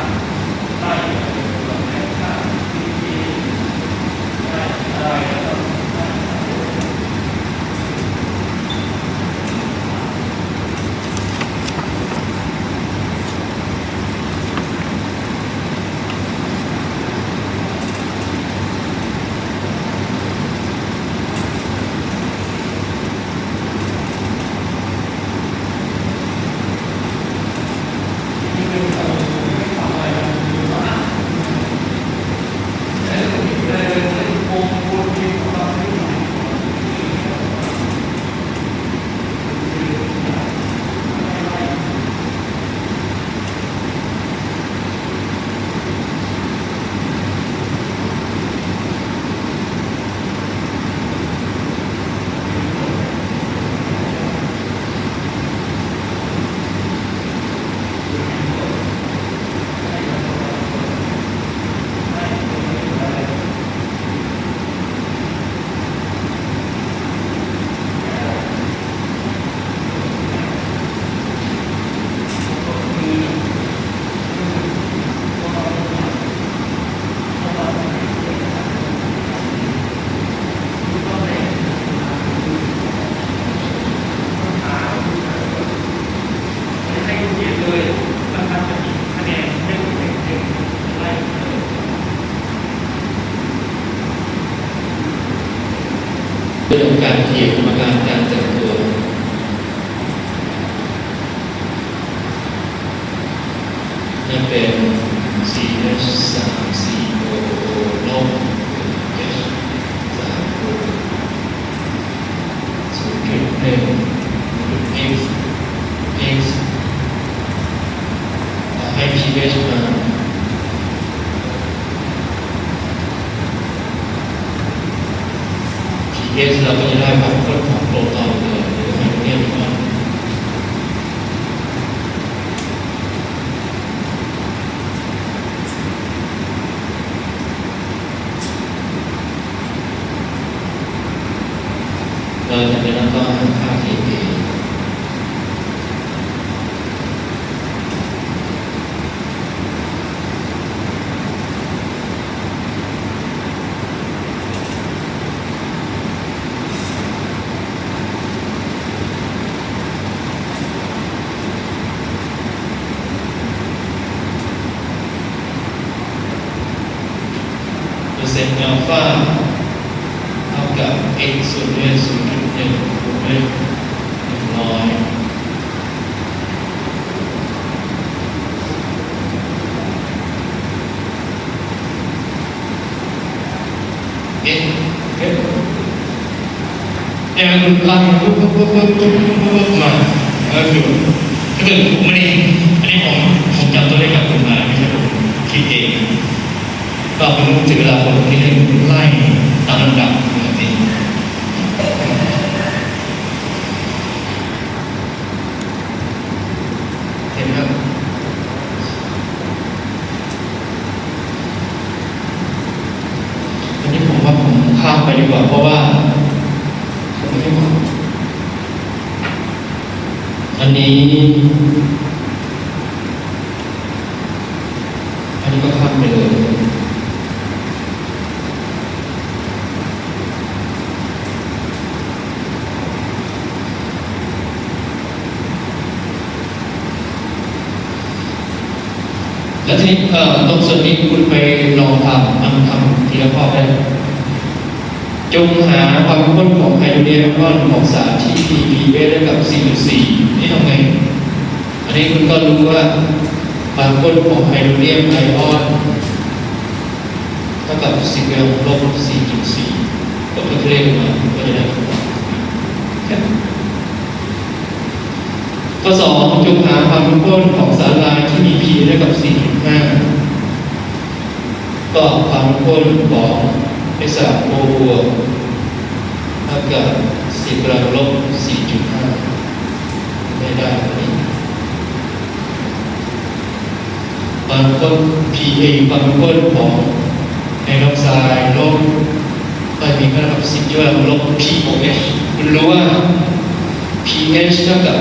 ไล่ตัวแบ่งค่าที่ได้อะไรแล้วเรื่องการเขียนกรรมการการแต่งตัวจะเป็น CH3 COO ลบ H3O 0.1 X ให้ pH มาpH เราก็จะได้ความข้นของโปรตอนเลยหรือไฮโดรเจนก่อนเราจะเป็นแล้วก็ค่า KA ซอัลฟาเท่ากับ x ส่วนด้วย0.1บวกด้วย100เนี่ยคุณไล่ปุ๊บมาก็คือถ้าเกิดผมไม่ได้อันนี้ผมจำตัวเลขกับคุณมาไม่ใช่ผมคิดเองก็เป็นถึงเวลาคนที่ให้ไล่ตามลำดับแบบนี้เห็นไหมครับอันนี้ผมว่าผมข้ามไปดีกว่าเพราะว่าอันนี้ก็ข้ามไปเลยแล้วทีนี้ตรงส่วนนี้คุณไปลองทำทีละข้อได้จงหาความเข้มข้นของไฮโดรเจนก้อนของสารที่ pH ได้กับ 4.4 นี่ทำไงอันนี้คุณก็รู้ว่าความเข้มข้นของไฮโดรเจนไอออนเท่ากับ10 ลบ 4.4 ก็คือเลขมาก็จะได้คำตอบข้อ 2จงหาความเข้มข้นของสารลายที่มี pH ได้กับ 4.5 ก็ความเข้มข้นของOบวกเท่ากับ10 ลบ 4.5 ไม่ได้นี้ความเข้มข้น pH ความเข้มข้นของไฮดรอกไซด์ลบก็มีค่าเท่ากับ10 ลบ pOH คุณรู้ว่า pH เท่ากับ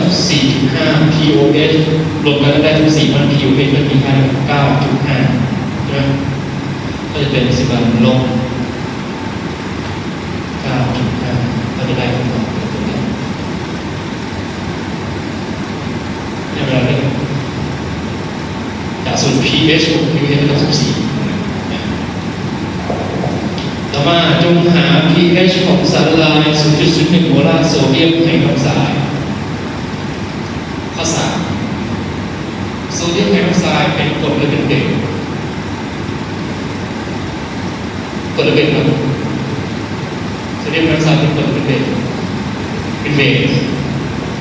4.5 pOH รวมกันได้ทุก4มัน pOH มันมีค่าเท่ากับ 9.5 ใช่ไหมก็จะเป็น10 ลบก็จะได้คำตอบตรงนี้ในเวลาเรื่องจากส่วน pH ของ pH เท่ากับ14ต่อมาจงหา pH ของสารละลาย 0.01 โมลาร์โซเดียมไฮดรอกไซด์ข้อ 3โซเดียมไฮดรอกไซด์เป็นกรดหรือเป็นเบสกรดหรือเบสครับโซเดียมไฮดรอกไซด์เป็นกรดหรือเป็นเบสเป็นเ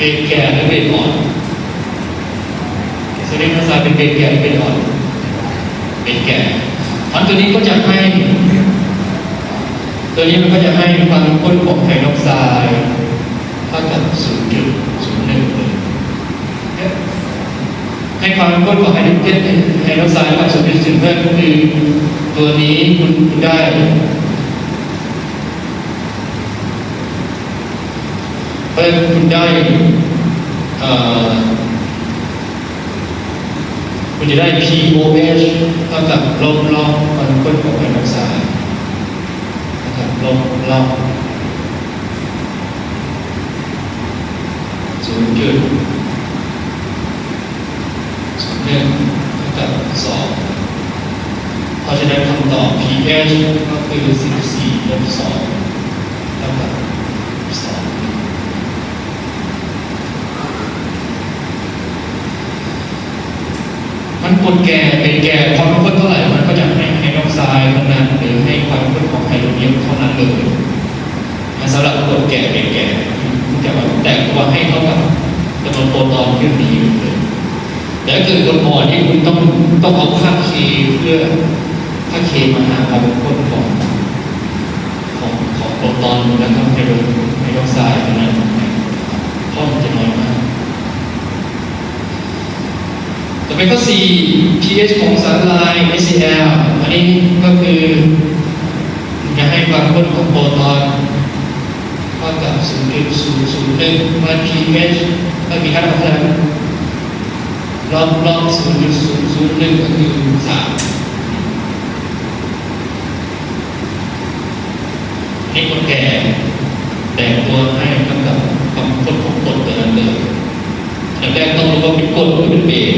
บสแก่หรือเบสอ่อนโซเดียมไฮดรอกไซด์เป็นเบสแก่หรือเบสอ่อนเบสแก่อันตัวนี้ก็จะให้ตัวนี้มันก็จะให้ความเข้มข้นของไฮดรอกไซด์เท่ากับ 0.01 ให้ความเข้มข้นของไฮดรอกไซด์เท่ากับ 0.01 ก็คือตัวนี้คุณได้คุณจะได้ pOH เท่ากับลบความเข้มข้นของไฮดรอกไซด์ลบ0.01 เท่ากับ2เพราะฉะนั้นคำตอบ pH ก็คือ14 ลบ 2 เท่ากับ 2มันกดแก่เป็นแก่ความเข้มข้นเท่าไหร่มันก็จะให้ไฮดรอกไซด์เท่านั้นหรือให้ความเข้มข้นของไฮโดรเจนเท่านั้นเลยสำหรับกดแก่เป็นแก่จะมาแตกตัวให้เท่ากับจำนวนโปรตอนที่มีอยู่เลยแต่ถ้าเกิดกดอ่อนที่คุณต้องเอาค่า K เพื่อค่า K มาหาความเข้มข้นของโปรตอนนะครับไฮดรอกไซด์เท่านั้นเพราะมันจะน้อยมากต่อไปข้อ 4 pH ของสารละลาย HCl อันนี้ก็คือจะให้ความเข้มข้นของโปรตอนเท่ากับ 0.001 เมื่อ pH ก็มีค่าเท่าไหร่ลบ 0.001 ก็คือ 3นี่คนแก่แต่งตัวให้เท่ากับความเข้มข้นของกรดตัวนั้นเลยอย่างแรกต้องรู้ว่าเป็นกรดหรือเป็นเบส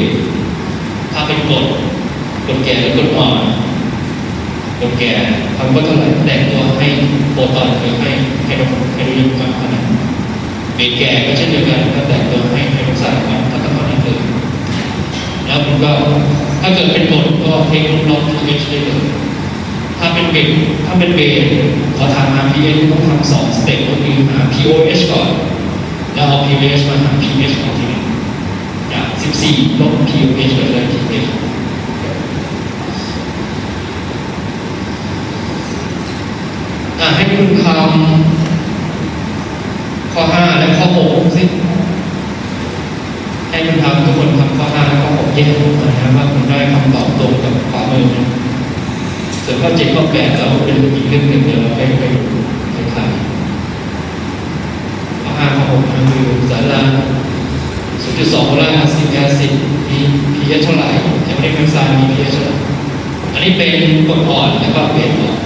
ถ้าเป็นกรดแก่หรือกรดอ่อนกร ตัวแก่ทำก็เท่าไหร่แตกตัวให้โปรตอนคือให้ไฮโดรเจนมากขนาดเบรกแก่ก็เช่นเดียวกันก็แตกตัวให้ไฮโดรไซด์มากเท่านั้นเลยแล้วมันก็ถ้าเกิดเป็นบทก็เทคลบ pH ได้เลยถ้าเป็นเบรขอทำ pH ต้องทำ2สเต็ปก็คือหา pOH ก่อนแล้วเอา pH มาหา pH ของทีนึงจาก14ลบ pOH ก็จะได้ pH ให้คุณทำข้อ5และข้อ6สิให้คุณทำทุกคนทำข้อ5และข้อ6แยกออกมานะว่าคุณได้คำตอบตรงกับขวามือนะส่วนข้อ7ข้อ8แล้วเป็นอีกเรื่องหนึ่งเดี๋ยวเราไปดูในท้ายข้อ5ข้อ6นั่นคือสารละ 0.2 โมลาร์ซิลิกแอซิดมี pH เท่าไหร่แอมโมเนียมไอออกไซด์มี pH เท่าไหร่อันนี้เป็นกรดอ่อนแล้วก็เบสอ่อน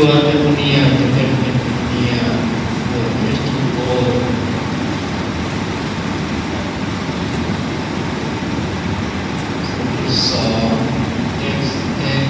ตัวแอมโมเนียจะเป็นแอมโมเนียบวก H2O 2 XN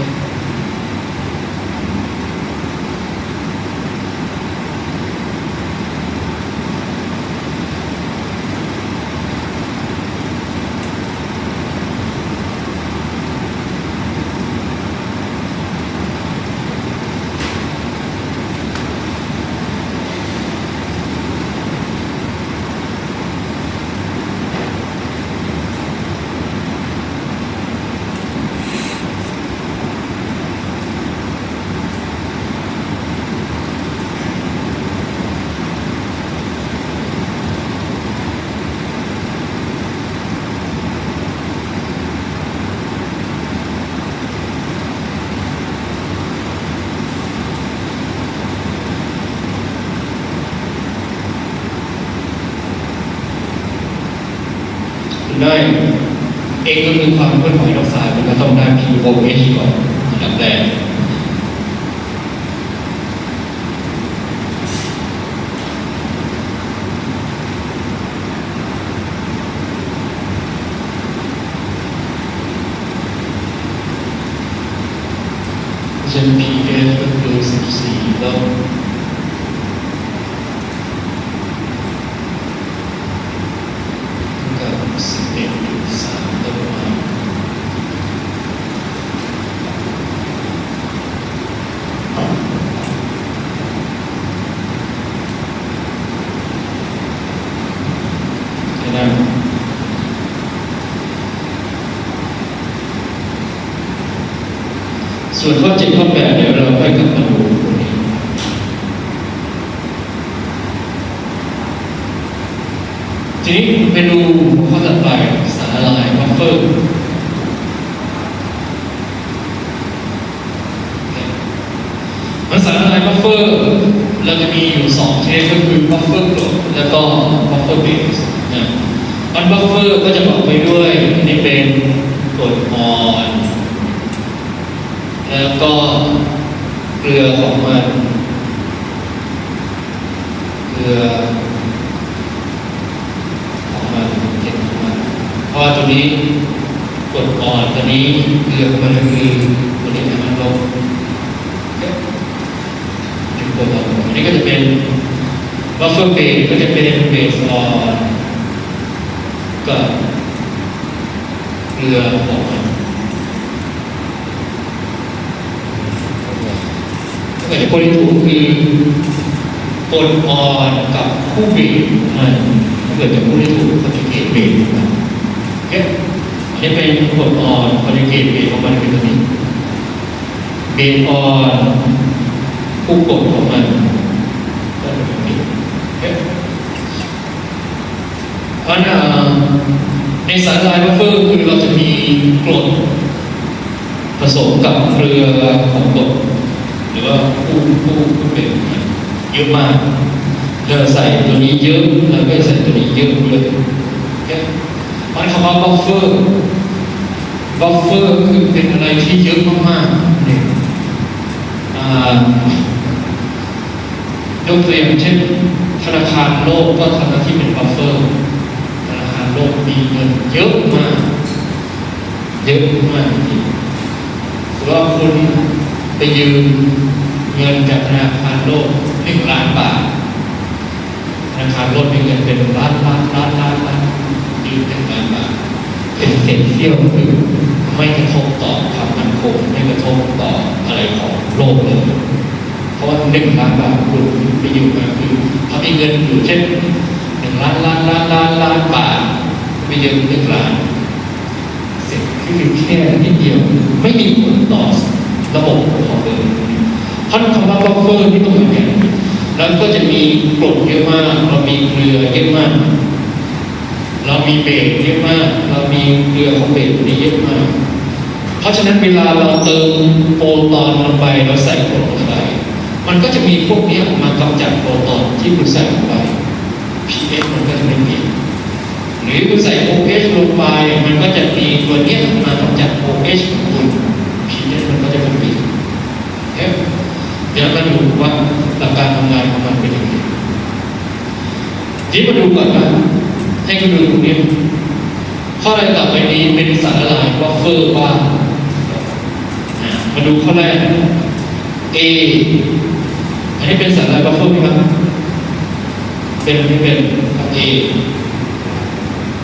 ได้เองก็คือความเคลื่อนไหวดอกสายมันก็ต้องได้ pOH ก่อนอันดับแรกเช่น pH ก็คือ14ลบ11.3ต้นไม้ใช่ไหมส ส่วนข้อ7ข้อ8เดี๋ยวเราค่อยกลับมาดูตรงนี้ทีนี้ไปดูข้อถัดไปสารละลายบัฟเฟอร์สารละลายบัฟเฟอร์เราจะมีอยู่2ชนิดก็คือบัฟเฟอร์กรดแล้วก็บัฟเฟอร์เบสนะอันบัฟเฟอร์ก็จะบอกไปด้วยนี่เป็นกรดอ่อนแล้วก็เกลือของมันเกลือของมันเก็บของมันเพราะว่าตัวนี้กรดอ่อนตัวนี้เกลือของมันก็คือตัวนี้มันลงอันนี้ก็จะเป็นบัฟเฟอร์เบสก็จะเป็นเบสออนกับเกลือของมันถ้าเกิดจะพูดให้ถูกคือกรดอ่อนกับคู่เบสมันถ้าเกิดจะพูดให้ถูกคอนจูเกตเบสของมันอันนี้เป็นกรดอ่อนคอนจูเกตเบสของมันเป็นตัวนี้เบสออนคู่กรดของมันเพราะในสารละลายบัฟเฟอร์คือเราจะมีกรดผสมกับเกลือของกรดหรือว่าคู่เป็นเยอะมากเราใส่ตัวนี้เยอะเราก็ใส่ตัวนี้เยอะเลยเพราะคำว่าบัฟเฟอร์คือเป็นอะไรที่เยอะมากๆเนี่ยยกตัวอย่างเช่นธนาคารโลกก็ทำหน้าที่เป็นบัฟเฟอร์ธนาคารโลกมีเงินเยอะมากจริงหรือว่าคุณไปยืมเงินจากธนาคารโลก1 ล้านบาทธนาคารโลกมีเงินเป็นล้านยืม1 ล้านบาทเป็นเศษเสี้ยวคือไม่กระทบต่อความมั่นคงไม่กระทบต่ออะไรของโลกเลยเพราะว่า1 ล้านบาทคุณไปอยู่มาคือถ้ามีเงินอยู่เช่น1 ล้านบาทไปยืม1 ล้านเสร็จคือแค่นิดเดียวไม่มีผลต่อระบบของเลยท่านคำว่าบัฟเฟอร์ที่ต้องเหมือนกันแล้วก็จะมีกรดเยอะมากเรามีเกลือเยอะมากเรามีเบสเยอะมากเรามีเกลือของเบสนี่เยอะมากเพราะฉะนั้นเวลาเราเติมโปรตอนลงไปเราใส่กรดลงไปมันก็จะมีพวกนี้มากำจัดโปรตอนที่คุณใส่ลงไป pH มันก็จะไม่เปลี่ยนหรือคุณใส่ OH ลงไปมันก็จะมีตัวนี้มากำจัด OH ของคุณ pH มันก็จะไม่เปลี่ยนเดี๋ยวมาดูว่าหลักการทำงานของมันเป็นยังไงทีมาดูก่อนนะให้คุณดูตรงนี้ข้อแรกต่อไปนี้เป็นสารละลายบัฟเฟอร์ว่ามาดูข้อแรก A อันนี้เป็นสารละลายบัฟเฟอร์ไหมครับเป็นไม่เป็นครับ A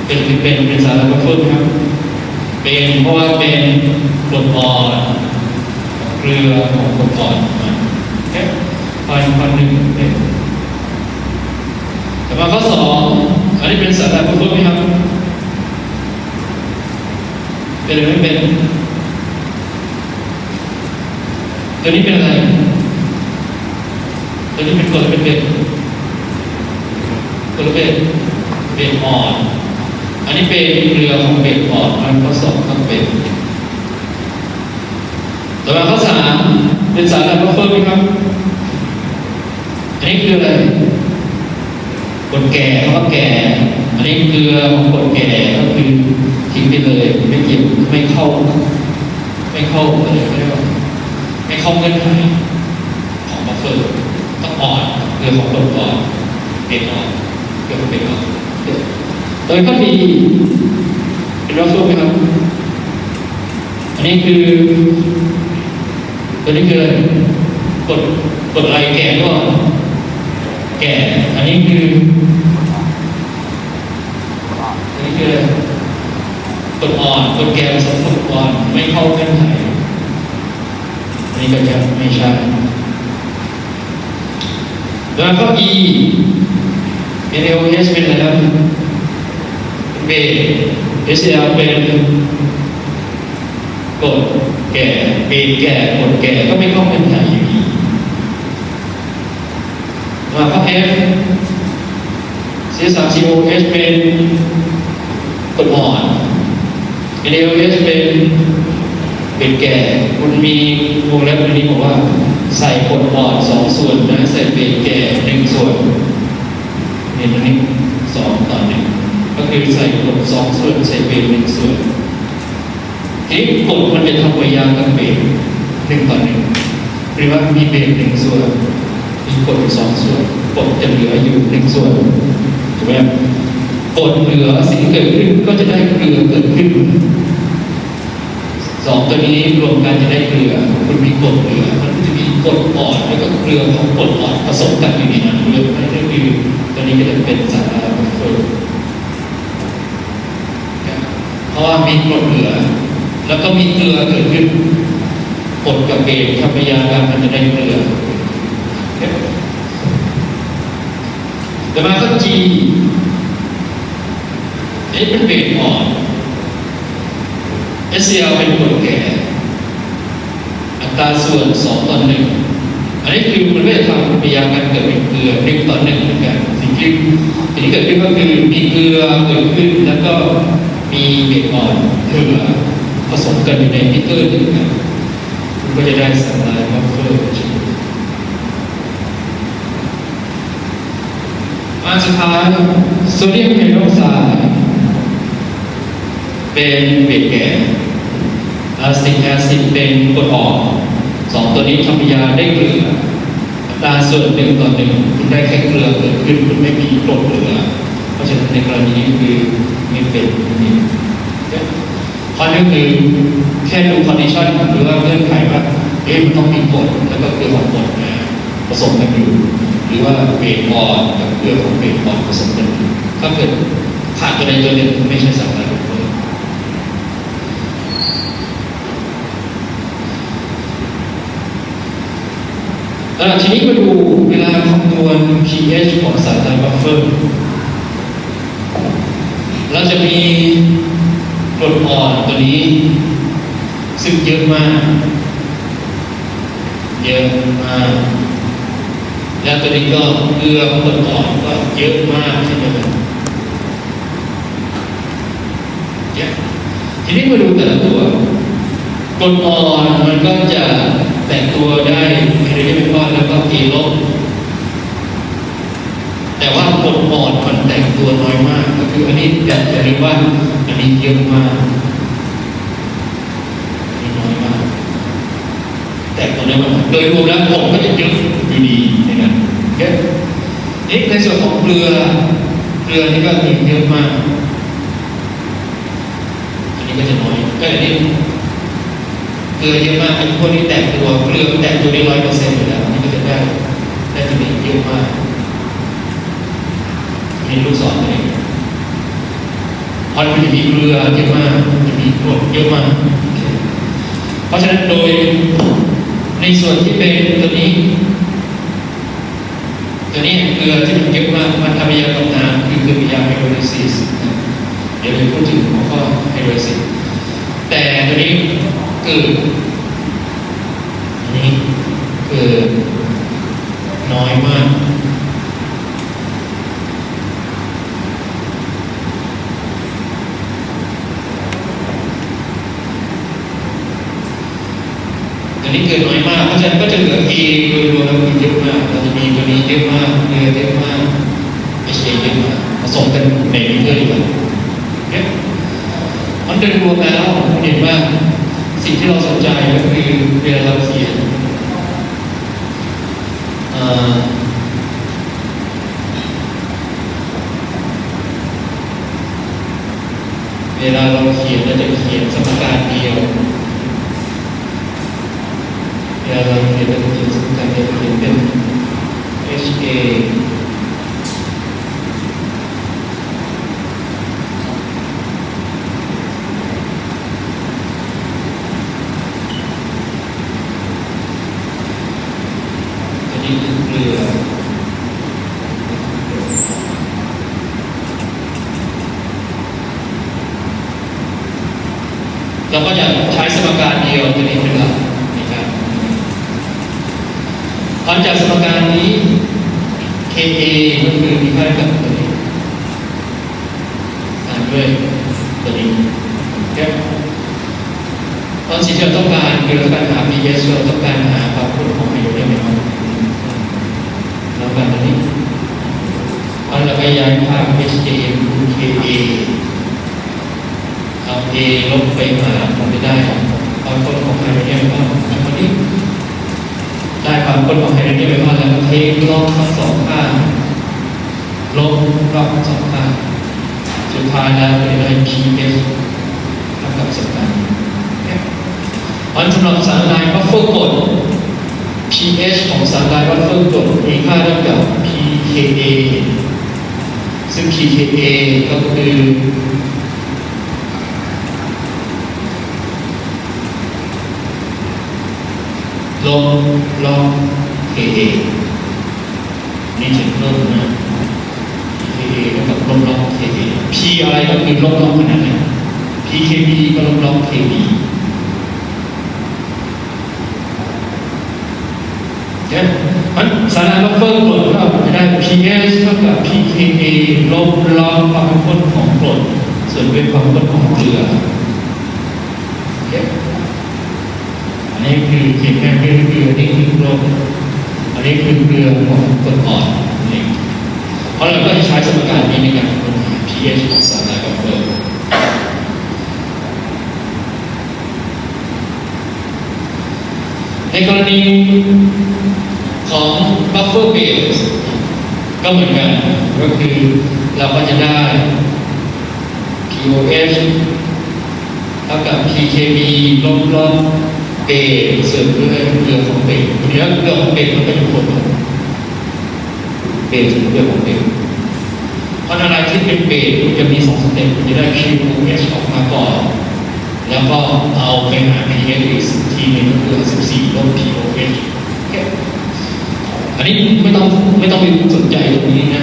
เป็นสารละลายบัฟเฟอร์ไหมครับเป็นเพราะว่าเป็นกรดอ่อนเกลือของกรดอ่อนข้อ 1เป็นต่อมาข้อ 2อันนี้เป็นสารละลายบัฟเฟอร์ไหมครับเป็นหรือไม่เป็นตัวนี้เป็นอะไรตัวนี้เป็นกรดหรือเป็นเบสกรดหรือเบสอ่อนอันนี้เป็นเกลือของเบสอ่อนมันผสมกับเบสต่อมาข้อ 3เป็นสารละลายบัฟเฟอร์ไหมครับอันนี้คืออะไรกรดแก่คำว่าแก่อันนี้เกลือของกรดแก่ก็คือทิ้งไปเลยไม่เกี่ยวไม่เข้าอะไรไม่ได้ไม่เข้าเงื่อนไขของบัฟเฟอร์ต้องอ่อนเกลือของกรดอ่อนเป็นอ่อนเกลือเป็นอ่อนโดยข้อดีเป็นบัฟเฟอร์ไหมครับอันนี้คือตัวนี้คือกดอะไรแก่ก็แก่อันนี้คือกดอ่อนกดแก่ผสมกดอ่อนไม่เข้าเงื่อนไขอันนี้ก็จะไม่ใช่แล้วก็ E NaOH เป็นอะไรครับเบส HCl เป็นกรด แก่เบรกแก่กดแก่ก็ไม่เข้าเงื่อนไขอยู่ดีมาข้อ F C3COH เป็นกรดอ่อน NaOH เป็นแก่คุณมีวงเล็บตรงนี้บอกว่าใส่กรดอ่อน2 ส่วนนะใส่เบรกแก่1 ส่วนเนี่ยตรงนี้2:1ก็คือใส่กรด2 ส่วนใส่เบรก1 ส่วนทีนี้กรดมันจะทำปฏิกิริยากับเบรก1:1หรือว่ามีเบรก1 ส่วนมีกรด2 ส่วนกรดจะเหลืออยู่1 ส่วนถูกไหมกรดเหลือสิ่งที่เกิดขึ้นก็จะได้เกลือเกิดขึ้น2 ตัวนี้รวมกันจะได้เกลือคุณมีกรดเหลือมันจะมีกรดอ่อนแล้วก็เกลือของกรดอ่อนผสมกันอยู่ในนั้นเลยนั่นก็คือตัวนี้ก็จะเป็นสารบัฟเฟอร์เพราะว่ามีกรดเหลือแล้วก็มีเกลือเกิดขึ้นกรดกับเบสทำปฏิกิริยากันมันจะได้เกลือแต่มาก็ G นี่เป็นเบสอ่อน HCl เป็นกรดแก่อัตราส่วน2:1อันนี้คือมันไม่ได้ทำปฏิกิริยาการเกิดเป็นเกลือ1:1เหมือนกันสิ่งที่เกิดขึ้นก็คือมีเกลือเกิดขึ้นแล้วก็มีเบสอ่อนเกลือผสมกันอยู่ในมิเตอร์หนึ่งกันคุณก็จะได้สารบัฟเฟอร์อันสุดท้ายโซเดียมไฮดรอกไซด์เป็นเบสแก่อะซิติกแอซิดเป็นกรดอ่อน2 ตัวนี้ทำปฏิกิริยาได้เกลืออัตราส่วน1:1คุณได้แค่เกลือเกิดขึ้นคุณไม่มีกรดเหลือเพราะฉะนั้นในกรณีนี้คือไม่เป็นนี่ข้อนี้คือแค่ดูคอนดิชันหรือว่าเงื่อนไขว่ามันต้องมีกรดแล้วก็เกลือของกรดผสมกันอยู่หรือว่าเบสอ่อนกับเกลือของเบสอ่อนผสมกันอยู่ถ้าเกิดขาดตัวใดตัวหนึ่งไม่ใช่สารบัฟเฟอร์ทีนี้มาดูเวลาคำนวณ pH ของสารบัฟเฟอร์เราจะมีกรดอ่อนตัวนี้ซึ่งเยอะมากแล้วตัวนี้ก็เกลือกรดอ่อนก็เยอะมากใช่ไหมครับทีนี้มาดูแต่ละตัวกรดอ่อนมันก็จะแตกตัวได้ไฮโดรเจนเป็นก้อนแล้วก็A ลบแต่ว่ากรดอ่อนมันแตกตัวน้อยมากก็คืออันนี้จะเรียกว่าอันนี้เยอะมากอันนี้น้อยมากแตกตัวน้อยมากโดยรวมแล้วผมก็จะเยอะอยู่ดีนะครับนี่ในส่วนของเกลือนี่ก็มีเยอะมากอันนี้ก็จะน้อยก็อันนี้เกลือเยอะมากพวกนี้แตกตัวเกลือแตกตัวได้100%อยู่แล้วนี่ก็จะได้ตัวนี้เยอะมากมีลูกศรตัวนี้เพราะมันจะมีเกลือเยอะมากจะมีกรดเยอะมากเพราะฉะนั้นโดยในส่วนที่เป็นตัวนี้เกลือที่มันเยอะมากมันทำปฏิกิริยากับน้ำคือปฏิกิริยาไฮโดรลิซิสเดี๋ยวจะพูดถึงหัวข้อไฮโดรลิซิสแต่ตัวนี้เกิดน้อยมากตัวนี้เกิดน้อยมากเพราะฉะนั้นก็จะเหลือ A โดยรวมแล้วเยอะมากเราจะมีตัวนี้เยอะมากเกลือเยอะมาก HA เยอะมากผสมกันในมิเตอร์เดียวกันมันโดยรวมแล้วเห็นว่าสิ่งที่เราสนใจก็คือเวลาเราเขียนเราจะเขียนสมการเดียวเวลาเราเขียนสมการเดียวเขียนเป็น HA ตัวนี้คือเกลือเราก็จะใช้สมการเดียวตัวนี้เป็น อนจากสมการนี้ Ka ก็คือมีค่าเท่ากับตัวนี้ด้วยตัวนี้ครับตอนที่เราต้องการคือเราต้องการหา pH เราต้องการหาความข้นของไฮโดรเจนในห้องเราการตัวนี้เราไปย้ายภาพ HA คูณ Ka เอา A ลบไปหาผมไม่ได้ความข้นของไฮโดรเจนในห้องตัวนี้ได้ความข้นของไฮโดรเจนในห้องแล้วก็เทลบทั้งสองข้างลบรอบทั้งสองข้างสุดท้ายแล้วจะได้ pH เท่ากับสมการมันสำหรับสารละลายบัฟเฟอร์กรด pH ของสารละลายบัฟเฟอร์กรดมีค่าเท่ากับ pKa ซึ่ง pKa ก็คือลบ Ka นี่จะเพิ่มนะ Ka เท่ากับลบ Ka P อะไรก็คือลบขนาดนั้น pKb ก็ลบ Kbมันสารบัฟเฟอร์กรดก็จะได้ pH เท่ากับ pKa ลบความข้นของกรดส่วนด้วยความข้นของเกลืออันนี้คือเขียนแค่เกลืออันนี้คือกรดอันนี้คือเกลือของกรดอ่อนนี่เพราะเราก็จะใช้สมการนี้ในการค้นหา pH ของสารบัฟเฟอร์ในกรณีของ buffer base ก็เหมือนกันก็คือเราก็จะได้ pOH เท่ากับ pKb ลบเบสเสริมด้วยเกลือของเบสทีนี้เกลือของเบสมันเป็นผลเบสเป็นเกลือของเบสเพราะอะไรที่เป็นเบสจะมี2สเต็ปจะได้ pOH ออกมาก่อนแล้วก็เอาไปหา pH อีกทีนึงก็คือ14ลบ pOH อันนี้ไม่ต้องไปสนใจตรงนี้นะ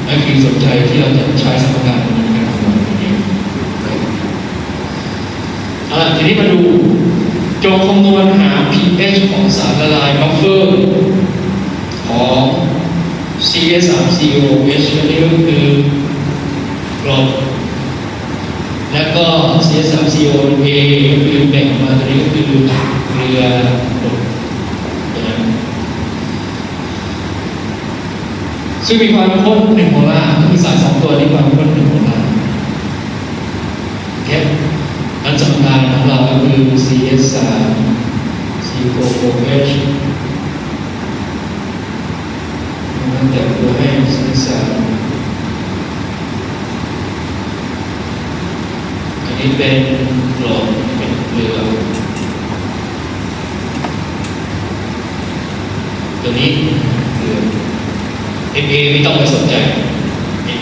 นั่นคือสนใจที่เราจะใช้สมการนี้ในการคำนวณตรงนี้ทีนี้มาดูจงคำนวณหา pH ของสารละลายบัฟเฟอร์ของ CS3COH อันนี้ก็คือกรดแล้วก็ CS3COA ก็คือแบ่งมาตัวนี้ก็คือเกลือกรดซึ่งมีความข้น1 โมลาร์คือสาร2 ตัวนี้ความข้น1 โมลาร์โอเคอันสมการของเราก็คือ CS3COOH มันแต่งตัวให้ CS3 อันนี้เป็นกรดเป็นเกลือตัวนี้เกลือNa ไม่ต้องไปสนใจ Na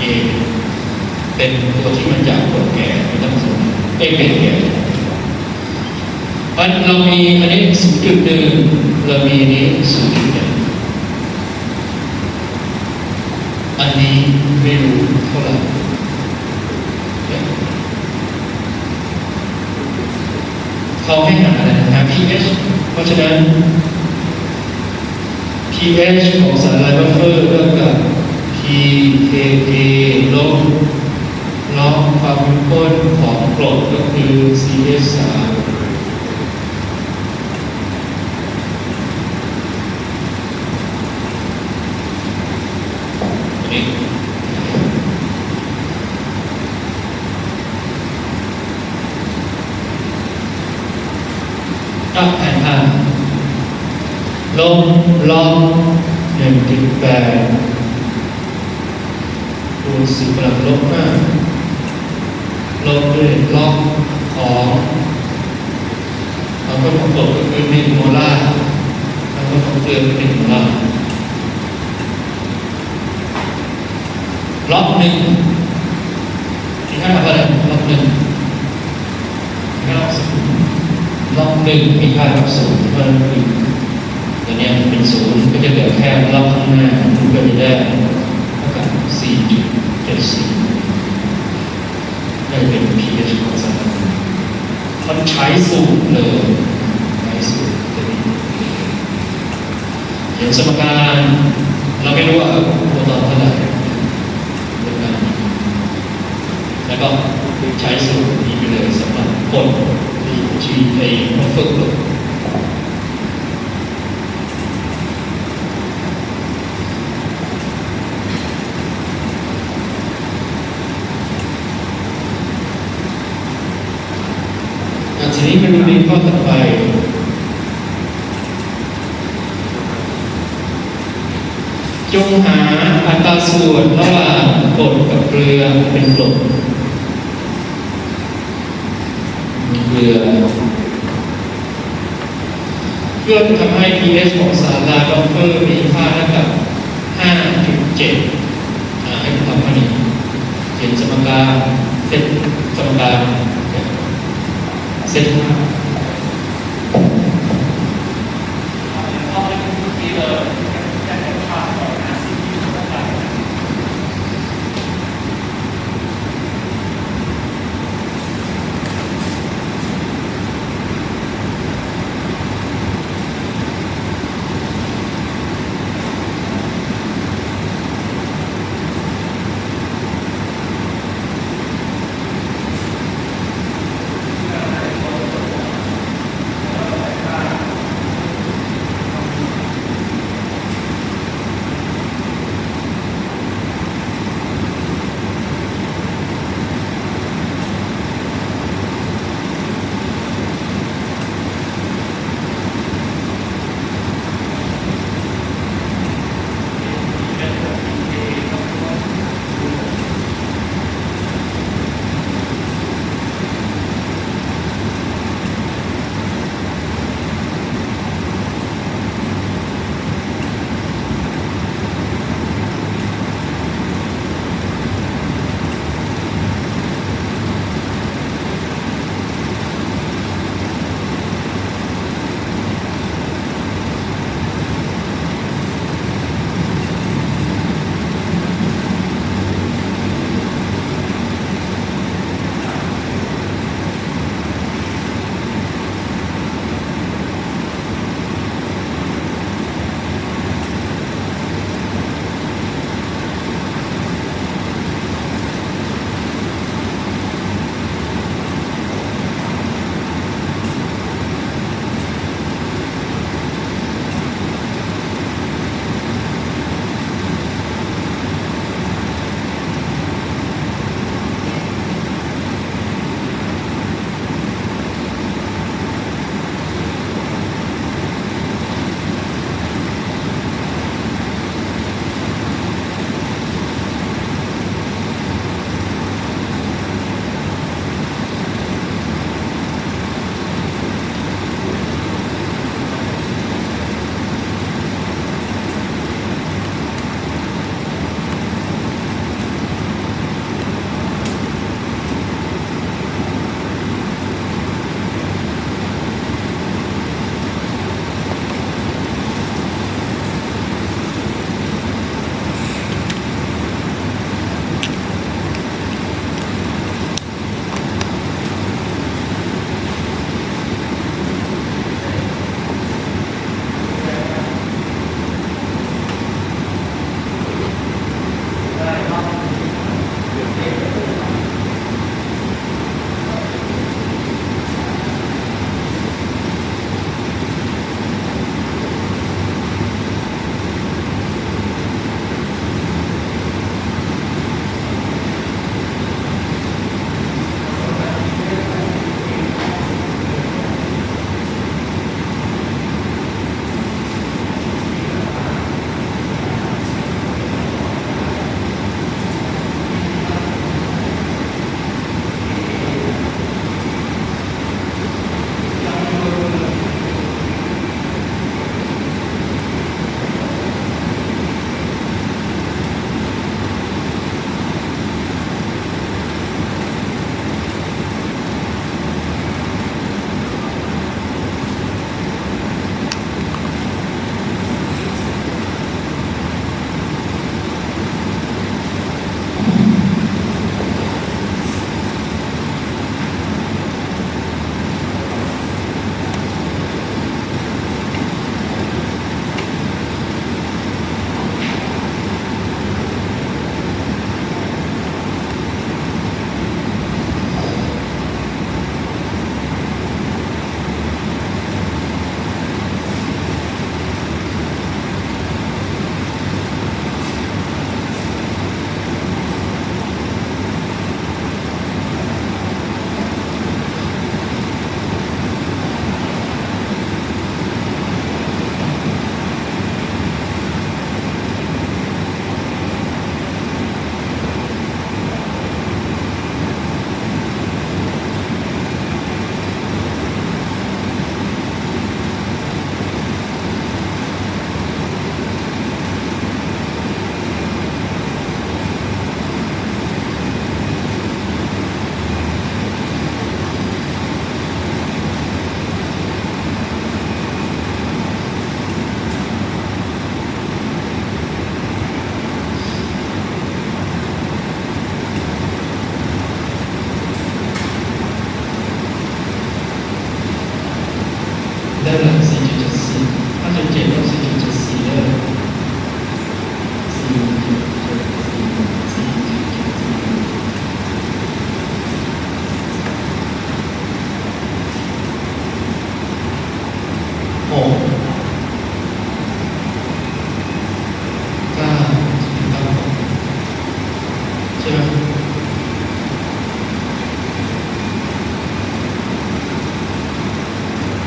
เป็นตัวที่มันจากกรดแก่ไม่ต้องสนใจเป็นแก่เรามีอันนี้ 0.1 เรามีนี้ 0.1 อันนี้ไม่รู้เท่าไหร่เขาให้หาอะไรนะ pH เพราะฉะนั้น pH ของสารละลายบัฟเฟอร์เท่ากับ pKa ลบความข้นของกรดก็คือ CS3 นี่ก็แผนผังลบ 1.8 คูณ10 กำลังลบ 5ลบด้วยล็อกของความข้นของกรดก็คือ1 โมลาร์ความข้นของเกลือคือ1 โมลาร์ล็อก 1ที่ค่าเท่าไหร่ล็อก 1ล็อก 1มีค่าเท่ากับ 0เพราะนั้นคือตัวนี้มันเป็น 0ก็จะเหลือแค่ล็อกข้างหน้ามันก็จะได้เท่ากับ 4.74 ได้เป็น pH ของสารมันใช้สูตรเลยใช้สูตรตัวนี้ p เห็นสมการเราไม่รู้ว่าโปรตอนเท่าไหร่แล้วก็ใช้สูตรนี้ไปเลยสำหรับคนที่ชีในมาฝึกเลยทีนี้มาดูในข้อต่อไปจงหาอัตราส่วนระหว่างกรดกับเกลือเป็นกรดเกลือเพื่อทำให้ pH ของสารลาดอกเฟอร์มีค่าเท่ากับ 5.7 ให้ทำมานี้เขียนสมการเซตสมการเซต5เ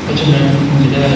เพราะฉะนั้นมันจะได้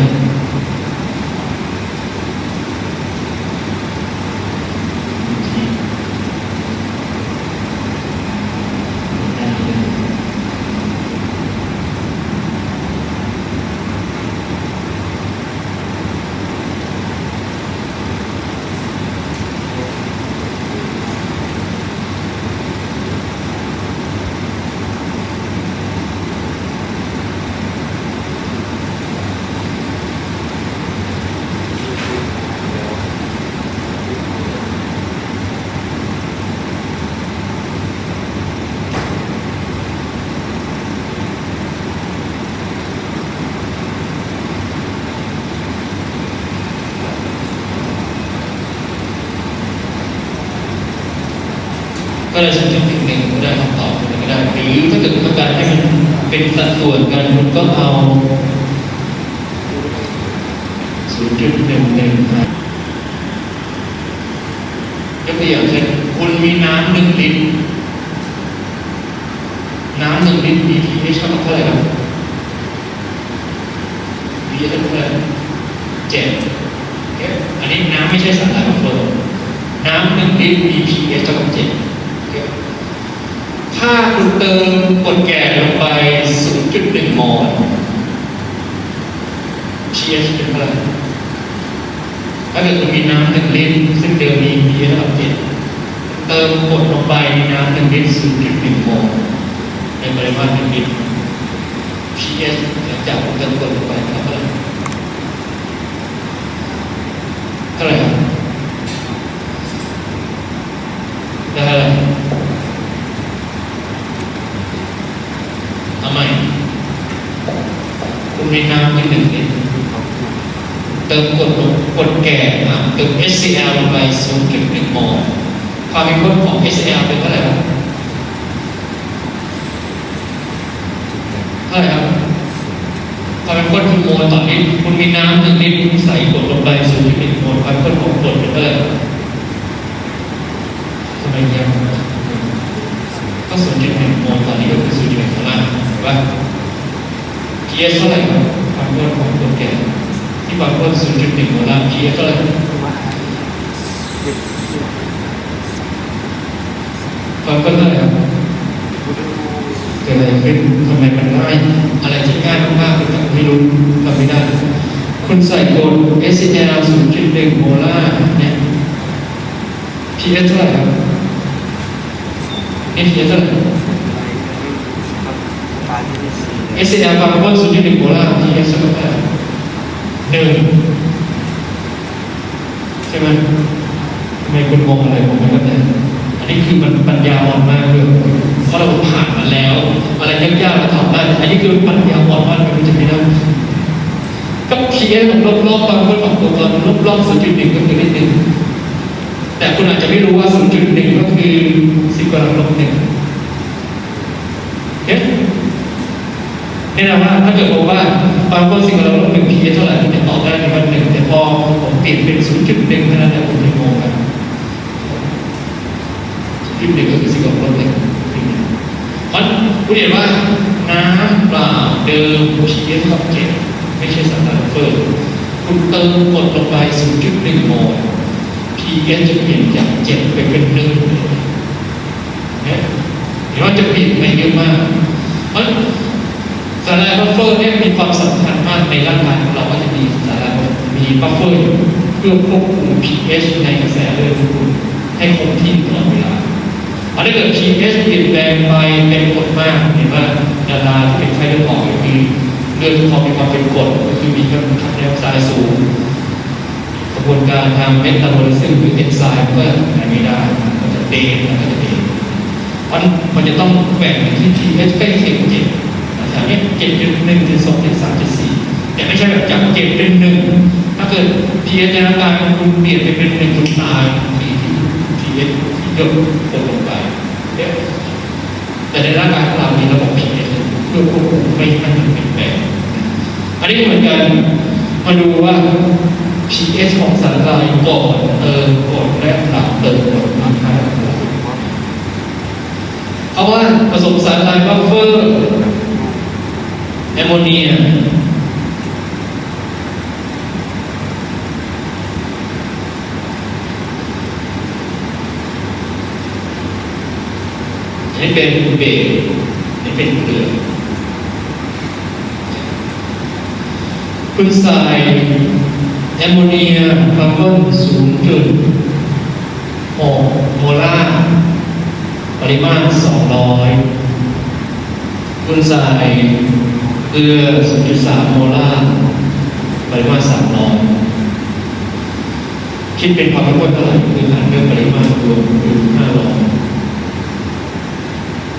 ก็เลยใช้เครื่องพิมพ์หนึ่งก็ได้คำตอบก็ได้หรือถ้าเกิดต้องการให้มันเป็นสัดส่วนกันคุณก็เอา 0.115 ยกตัวอย่างเช่นคุณมีน้ำ1 ลิตรน้ำ1 ลิตรมี pH เท่ากับเท่าไหร่ครับ pH เท่าไหร่7อันนี้น้ำไม่ใช่สารละลายของน้ำ1 ลิตรมี pH เท่ากับ7ถ้าคุณเติมกรดแก่ลงไป 0.1 โมล pH เป็นเท่าไหร่ถ้าเกิดคุณมีน้ำ1 ลิตรซึ่งเดิมมี pH เท่ากับ7เติมกรดลงไปในน้ำ1 ลิตร 0.1 โมลในปริมาณ1 ลิตร pH หลังจากเติมกรดลงไปเท่าไหร่ครับได้เท่าไหร่เอาใหม่คุณมีน้ำ1 ลิตรเติมกรดแก่เติม HCl ลงไป 0.1 โมลความเป็นข้นของ HCl เป็นเท่าไหร่ครับครับความเป็นข้นคือโมลต่อลิตรคุณมีน้ำ1 ลิตรใส่กรดลงไป 0.1 โมลความเป็นข้นของกรดเป็นเท่าไหร่ทำไมยังก็ 0.1 โมลต่อลิตรก็คือ 0.1 โมลถูกป่ะ pH เท่าไหร่ครับความข้นของกรดแก่ที่ความข้น 0.1 โมล pH เท่าไหร่ความข้นเท่าไหร่ครับเกิดอะไรขึ้นทำไมมันง่ายอะไรที่ง่ายมากๆแต่ไม่รู้ทำไม่ได้คุณใส่กรด HCl 0.1 โมลเนี่ย pH เท่าไหร่ครับนี่ pH เท่าไหร่ HCl ความข้น 0.1 โมล pH เท่าไหร่1ใช่ไหมทำไมคุณงงอะไรผมไม่เข้าใจอันนี้คือมันปัญญาอ่อนมากเลยเพราะเราผ่านมาแล้วอะไรยากๆเราตอบได้อันนี้คือปัญญาอ่อนมากไม่รู้จะไม่ได้ก็เพี้ยนของรอบๆความข้นของตัวตอนรอบๆ 0.1 ก็คือนิดนึงแต่คุณอาจจะไม่รู้ว่า 0.1 ก็คือ10 กำลังลบ 1นี่นะว่าถ้าเกิดบอกว่าความข้น10 กำลังลบ 1 pH เท่าไหร่คุณจะตอบได้ในวันหนึ่งแต่พอผมเปลี่ยนเป็น 0.1 เท่านั้นแหละคุณจะงงกัน0.1 ก็คือ10 กำลังลบ 1เพราะคุณเห็นว่าน้ำเปล่าเดิม pH เท่ากับ7ไม่ใช่สารละลายคุณเติมกรดลงไป 0.1 โมล pH จะเปลี่ยนจาก7ไปเป็น1เนี่ยเห็นว่าจะเปลี่ยนไปเยอะมากเพราะสารละลายบัฟเฟอร์เนี่ยมีความสำคัญมากในร่างกายของเราก็จะมีสารละลายมีบัฟเฟอร์เพื่อควบคุม pH ในกระแสเลือดของคุณให้คงที่ตลอดเวลาถ้าเกิด pH เปลี่ยนแปลงไปเป็นกรดมากเห็นว่าดาราที่เป็นไข้เลือดออกก็คือเลือดของเขามีความเป็นกรดก็คือมีคาร์บอนไดออกไซด์สูงกระบวนการทางเมตาบอลิซึมหรือเอนไซม์ก็ไม่ได้มันจะเดนเพราะมันจะต้องแบ่งที่ pH ใกล้เคียง7แถวนี้ 7.1 7.2 7.3 7.4 แต่ไม่ใช่แบบจาก7เป็น1ถ้าเกิด pH ในร่างกายคุณเปลี่ยนไปเป็น1คุณตายที่ pH ที่ยกกดลงไปแต่ในร่างกายของเรามีระบบ pH เพื่อควบคุมไม่ให้มันเปลี่ยนแปลงอันนี้เหมือนกันมาดูว่า pH ของสารละลายก่อนเติมกรดและหลังเติมกรดราคาเพราะว่าผสมสารละลายบัฟเฟอร์แอมโมเนีย เป็นเบสนี่เป็นเกลือคุณใส่แอมโมเนียคาร์บอน0.6 โมลาร์ปริมาณ200คุณใส่เกลือ 0.3 โมลาร์ปริมาณ300คิดเป็นความเข้มข้นเท่าไหร่คือหารด้วยปริมาณรวมคือ500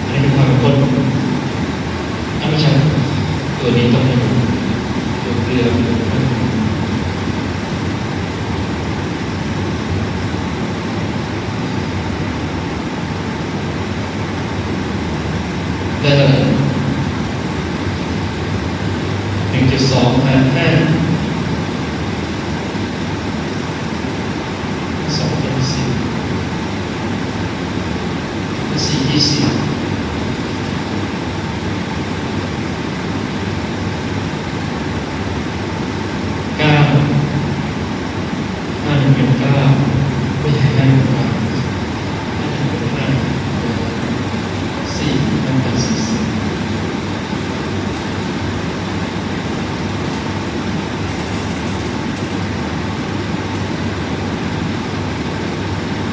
อันนี้เป็นความเข้มข้นไม่ใช่ตัวนี้ต้องเป็นตัวเกลือได้เลย1.255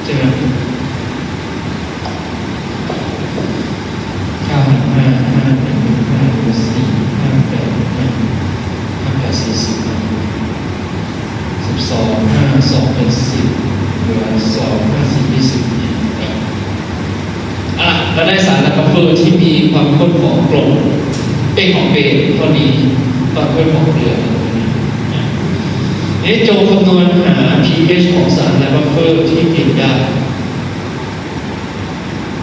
ใช่ไหม2เป็น10เหลือ2 5 4 20แล้วได้สารและบัฟเฟอร์ที่มีความข้นของกรดเป็นของเบสเท่านี้ความข้นของเกลือนี่โจคำนวณหา pH ของสารและบัฟเฟอร์ที่เก็บได้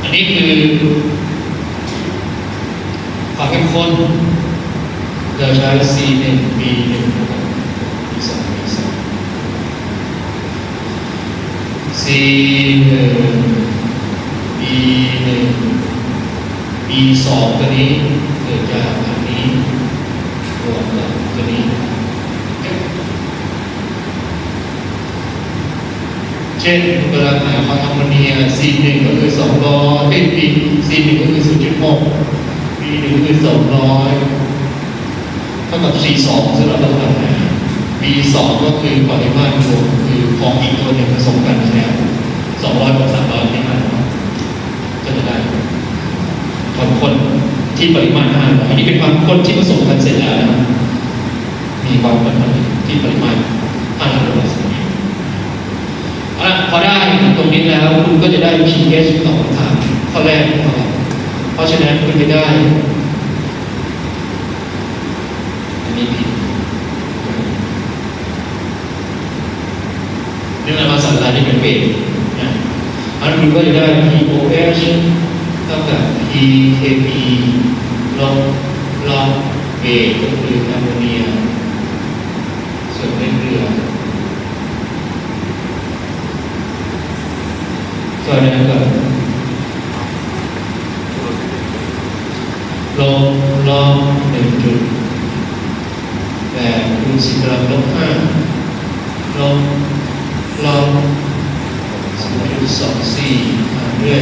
อันนี้คือความเข้มข้นเราใช้ C1 B1 B2 B2 C1 B1 B2 ตัวนี้เกิดจากอันนี้รวมกับตัวนี้เช่นเวลาหาความแอมโมเนีย C1 ก็คือ200 C1 ก็คือ 0.6 B1 ก็คือ200เท่ากับ C2 ซึ่งเราต้องหา B2 ก็คือปริมาณรวมคือของอีกตัวหนึ่งผสมกันแล้ว200กับ300นี่มันก็จะได้ความข้นที่ปริมาณ500อันนี้เป็นความข้นที่ผสมกันเสร็จแล้วนะมีความข้นที่ปริมาณ500พอได้ตรงนี้แล้วคุณก็จะได้ pH ตอบคำถามข้อแรกนะครับเพราะฉะนั้นคุณจะได้อันนี้ผิดเรื่องภาษาไทยนี่เป็นเบสนะอันคุณก็จะได้ pOH เท่ากับ pKb ลบเบสก็คือแอมโมเนียส่วนเป็นเกลือก็ได้กับลบ1 จุด8คูณ10 กำลังลบ5ลบ0.24 หารด้วย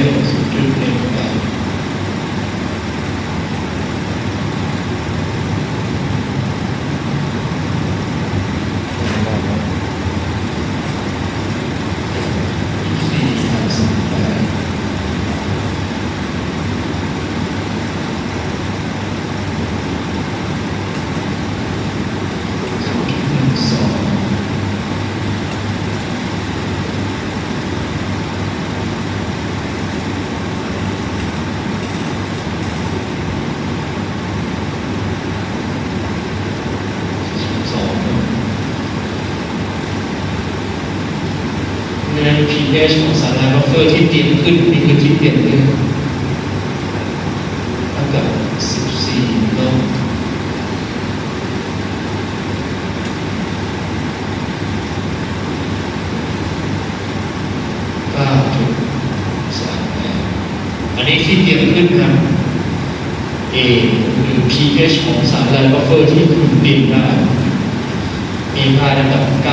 0.18pH ของสารไลบัฟเฟอร์ที่เตรียมขึ้นนี่คือที่เตรียมขึ้นเท่ากับ14ลบ9.38อันนี้ที่เตรียมขึ้นครับ A หรือ pH ของสารไลบัฟเฟอร์ที่คุณเตรียมได้มีค่าระดับ 9.38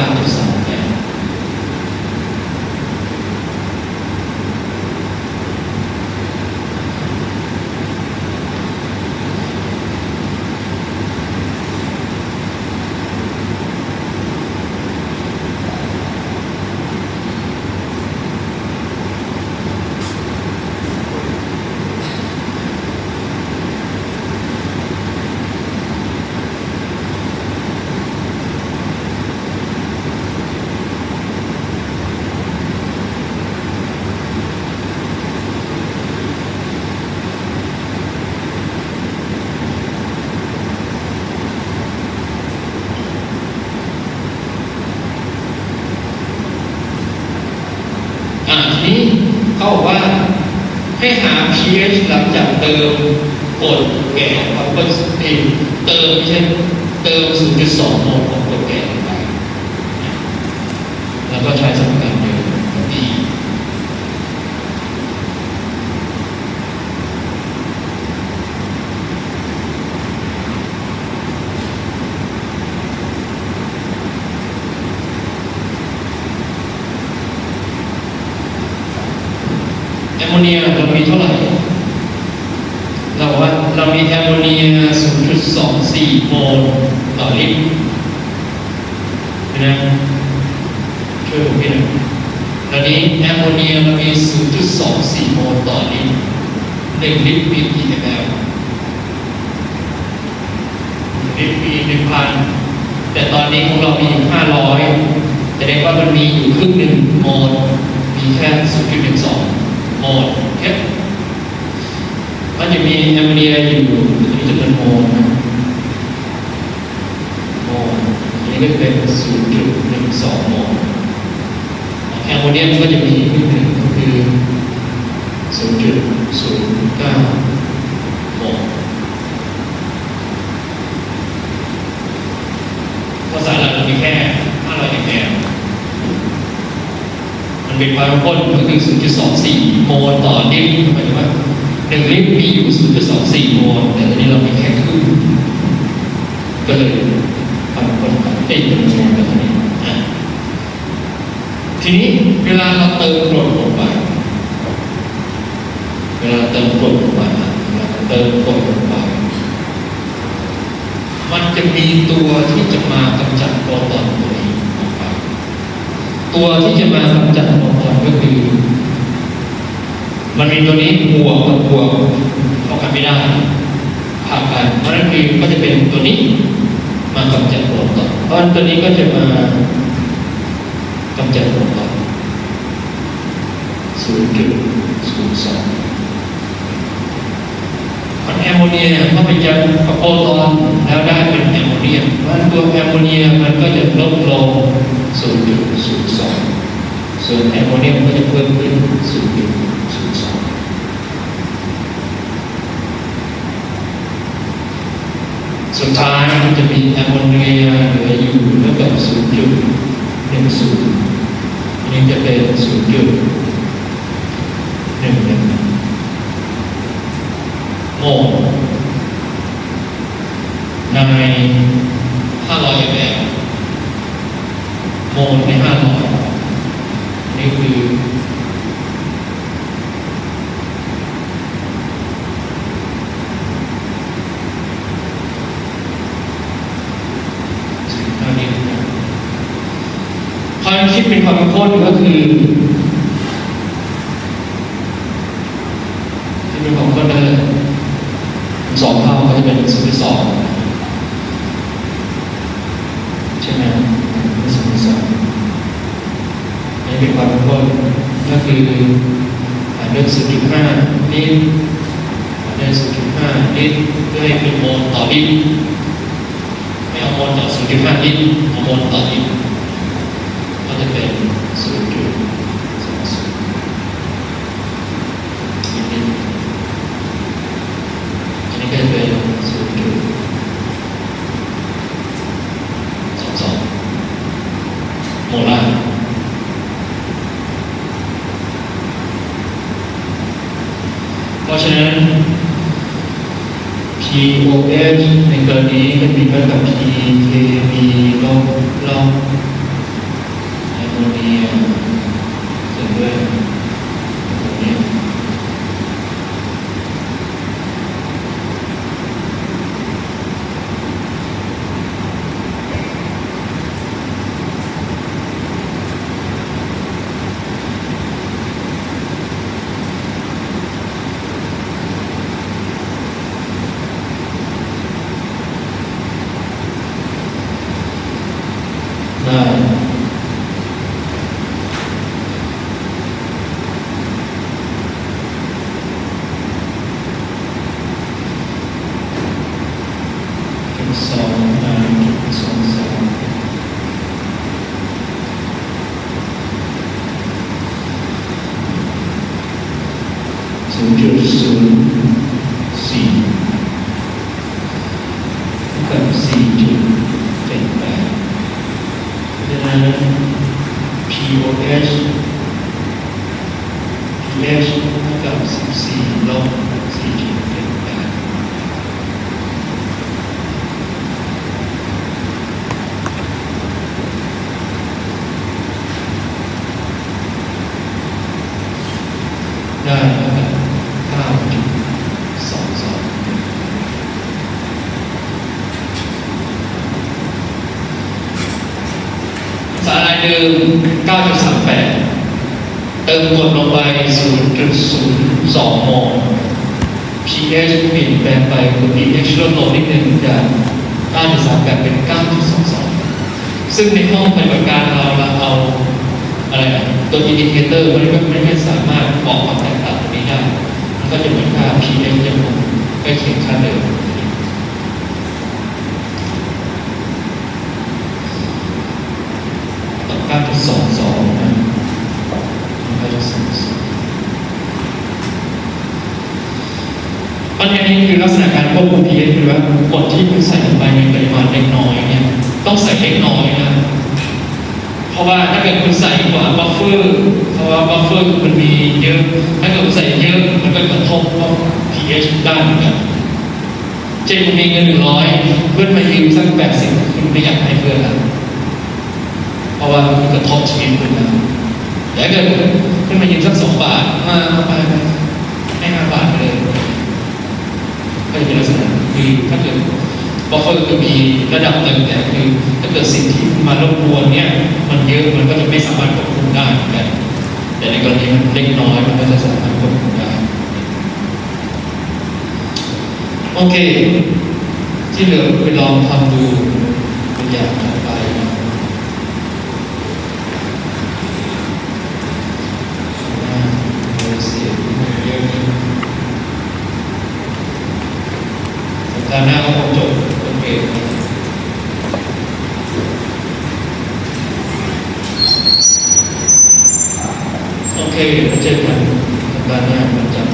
ทีนี้เขาบอกว่าให้หา pH หลังจากเติมกรดแก่เขาก็เติมไม่ใช่เติม 0.2 โมลของกรดแก่ลงไปแล้วก็ใช้สมการเดิมของ Pแอมโมเนียเรามีเท่าไหร่เราบอกว่าเรามีแอมโมเนีย 0.24 โมลต่อลิตรนะช่วยผมพี่หน่อยตอนนี้แอมโมเนียเรามี 0.24 โมลต่อลิตร1 ลิตรมีกี่ ml ลิตรมี 1,000 แต่ตอนนี้ของเรามีอยู่500แสดงว่ามันมีอยู่ครึ่งหนึ่งโมลมีแค่ 0.12 โมลแค่มันจะมีแอมโมเนียอยู่นี่จะเป็นโมลนะโมลอันนี้ก็เป็น 0.12 โมลแอมโมเนียมันก็จะมีอีกนิดหนึ่งก็คือ 0.09 โมลภาษาหลักเรามีแค่500 ml มันเป็นความข้นก็คือ 0.24 โมลต่อลิตรหมายถึงว่า1 ลิตรมีอยู่ 0.24 โมลแต่ตอนนี้เรามีแค่ครึ่งก็เลยความข้นกับจำนวนแบบนี้ทีนี้เวลาเราเติมกรดลงไปมันจะมีตัวที่จะมากำจัดโปรตอนตัวนี้ออกไปตัวที่จะมากำจัดโปรตอนก็คือมันมีตัวนี้บวกกับบวกเข้ากันไม่ได้ผ่านไปเพราะนั้นคือก็จะเป็นตัวนี้มากำจัดโปรตอนเพราะตัวนี้ก็จะมากำจัดโปรตอน 0.02 แอมโมเนียเข้าไปจับกับโปรตอนแล้วได้เป็นแอมโมเนียเพราะตัวแอมโมเนียมันก็จะลดลง 0.02 ส่วนแอมโมเนียมันก็จะเพิ่มขึ้น 0.02 สุดท้ายมันจะมีแอมโมเนียเหลืออยู่เท่ากับ 0.10 อันนี้จะเป็น 0.11 โมลใน 500 ml โมลใน 500 นี่คือความคิดเป็นความข้นก็คือที่เป็นความข้นได้2 เท่าก็จะเป็น 0.2 ใช่ไหม 0.2 นี่เป็นความข้นก็คือเรื่อง 0.5 ลิตรเรื่อง 0.5 ลิตรเพื่อให้เป็นโมลต่อลิตรไม่เอาโมลต่อ 0.5 ลิตรเอาโมลต่อลิตรก็จะเป็น 0.20 อันนี้ก็จะเป็น 0.22 โมลาร์เพราะฉะนั้น pOH ในกรณีก็มีเท่ากับ pKb ลบแอมโมเนียส่วนด้วยแอมโมเนียได้ 2 กับ 4.78 ดังนั้น POH เท่ากับ 14 ลบ 4.78 ได้เท่ากับ 9.22 สาลายเดิม 9.38 เติมกดลงไป 0.02 โมล pH เปลี่ยนแปลงไปคือ pH ลดลงนิดนึงจาก 9.38 เป็น 9.22 ซึ่งในห้องปฏิบัติการเราเอาอะไรนะตัวอินดิเคเตอร์มันไม่สามารถบอกความแตกต่างตรงนี้ได้ มันก็จะเหมือนค่า pH ยังคงใกล้เคียงค่าเดิม9.22 นะ9.22 อันนี้คือลักษณะการควบคุม pH หรือว่ากรดที่คุณใส่ลงไปในปริมาณเล็กน้อยเนี่ยต้องใส่เล็กน้อยนะเพราะว่าถ้าเกิดคุณใส่กว่าบัฟเฟอร์เพราะว่าบัฟเฟอร์มันมีเยอะถ้าเกิดคุณใส่เยอะมันก็กระทบกับ pH ได้เหมือนกันเช่นคุณมีเงิน100เพื่อนมายืมสัก80คุณไม่อยากให้เพื่อนละเพราะว่ามันกระทบชีวิตคุณนะแต่ถ้าเกิดเพื่อนมายืมสัก2 บาทมาเอาไปให้5 บาทไปเลยก็จะเป็นลักษณะคือถ้าเกิดบัฟเฟอร์คือมีระดับหนึ่งแต่คือถ้าเกิดสิ่งที่มารบกวนเนี่ยมันเยอะมันก็จะไม่สามารถควบคุมได้เหมือนกันแต่ในกรณีมันเล็กน้อยมันก็จะสามารถควบคุมได้โอเคที่เหลือไปลองทำดูตัวอย่างต่อไปตอนหน้าก็คงจบโอเคโอเคมาเจอกันสัปดาห์หน้าวันจันทร์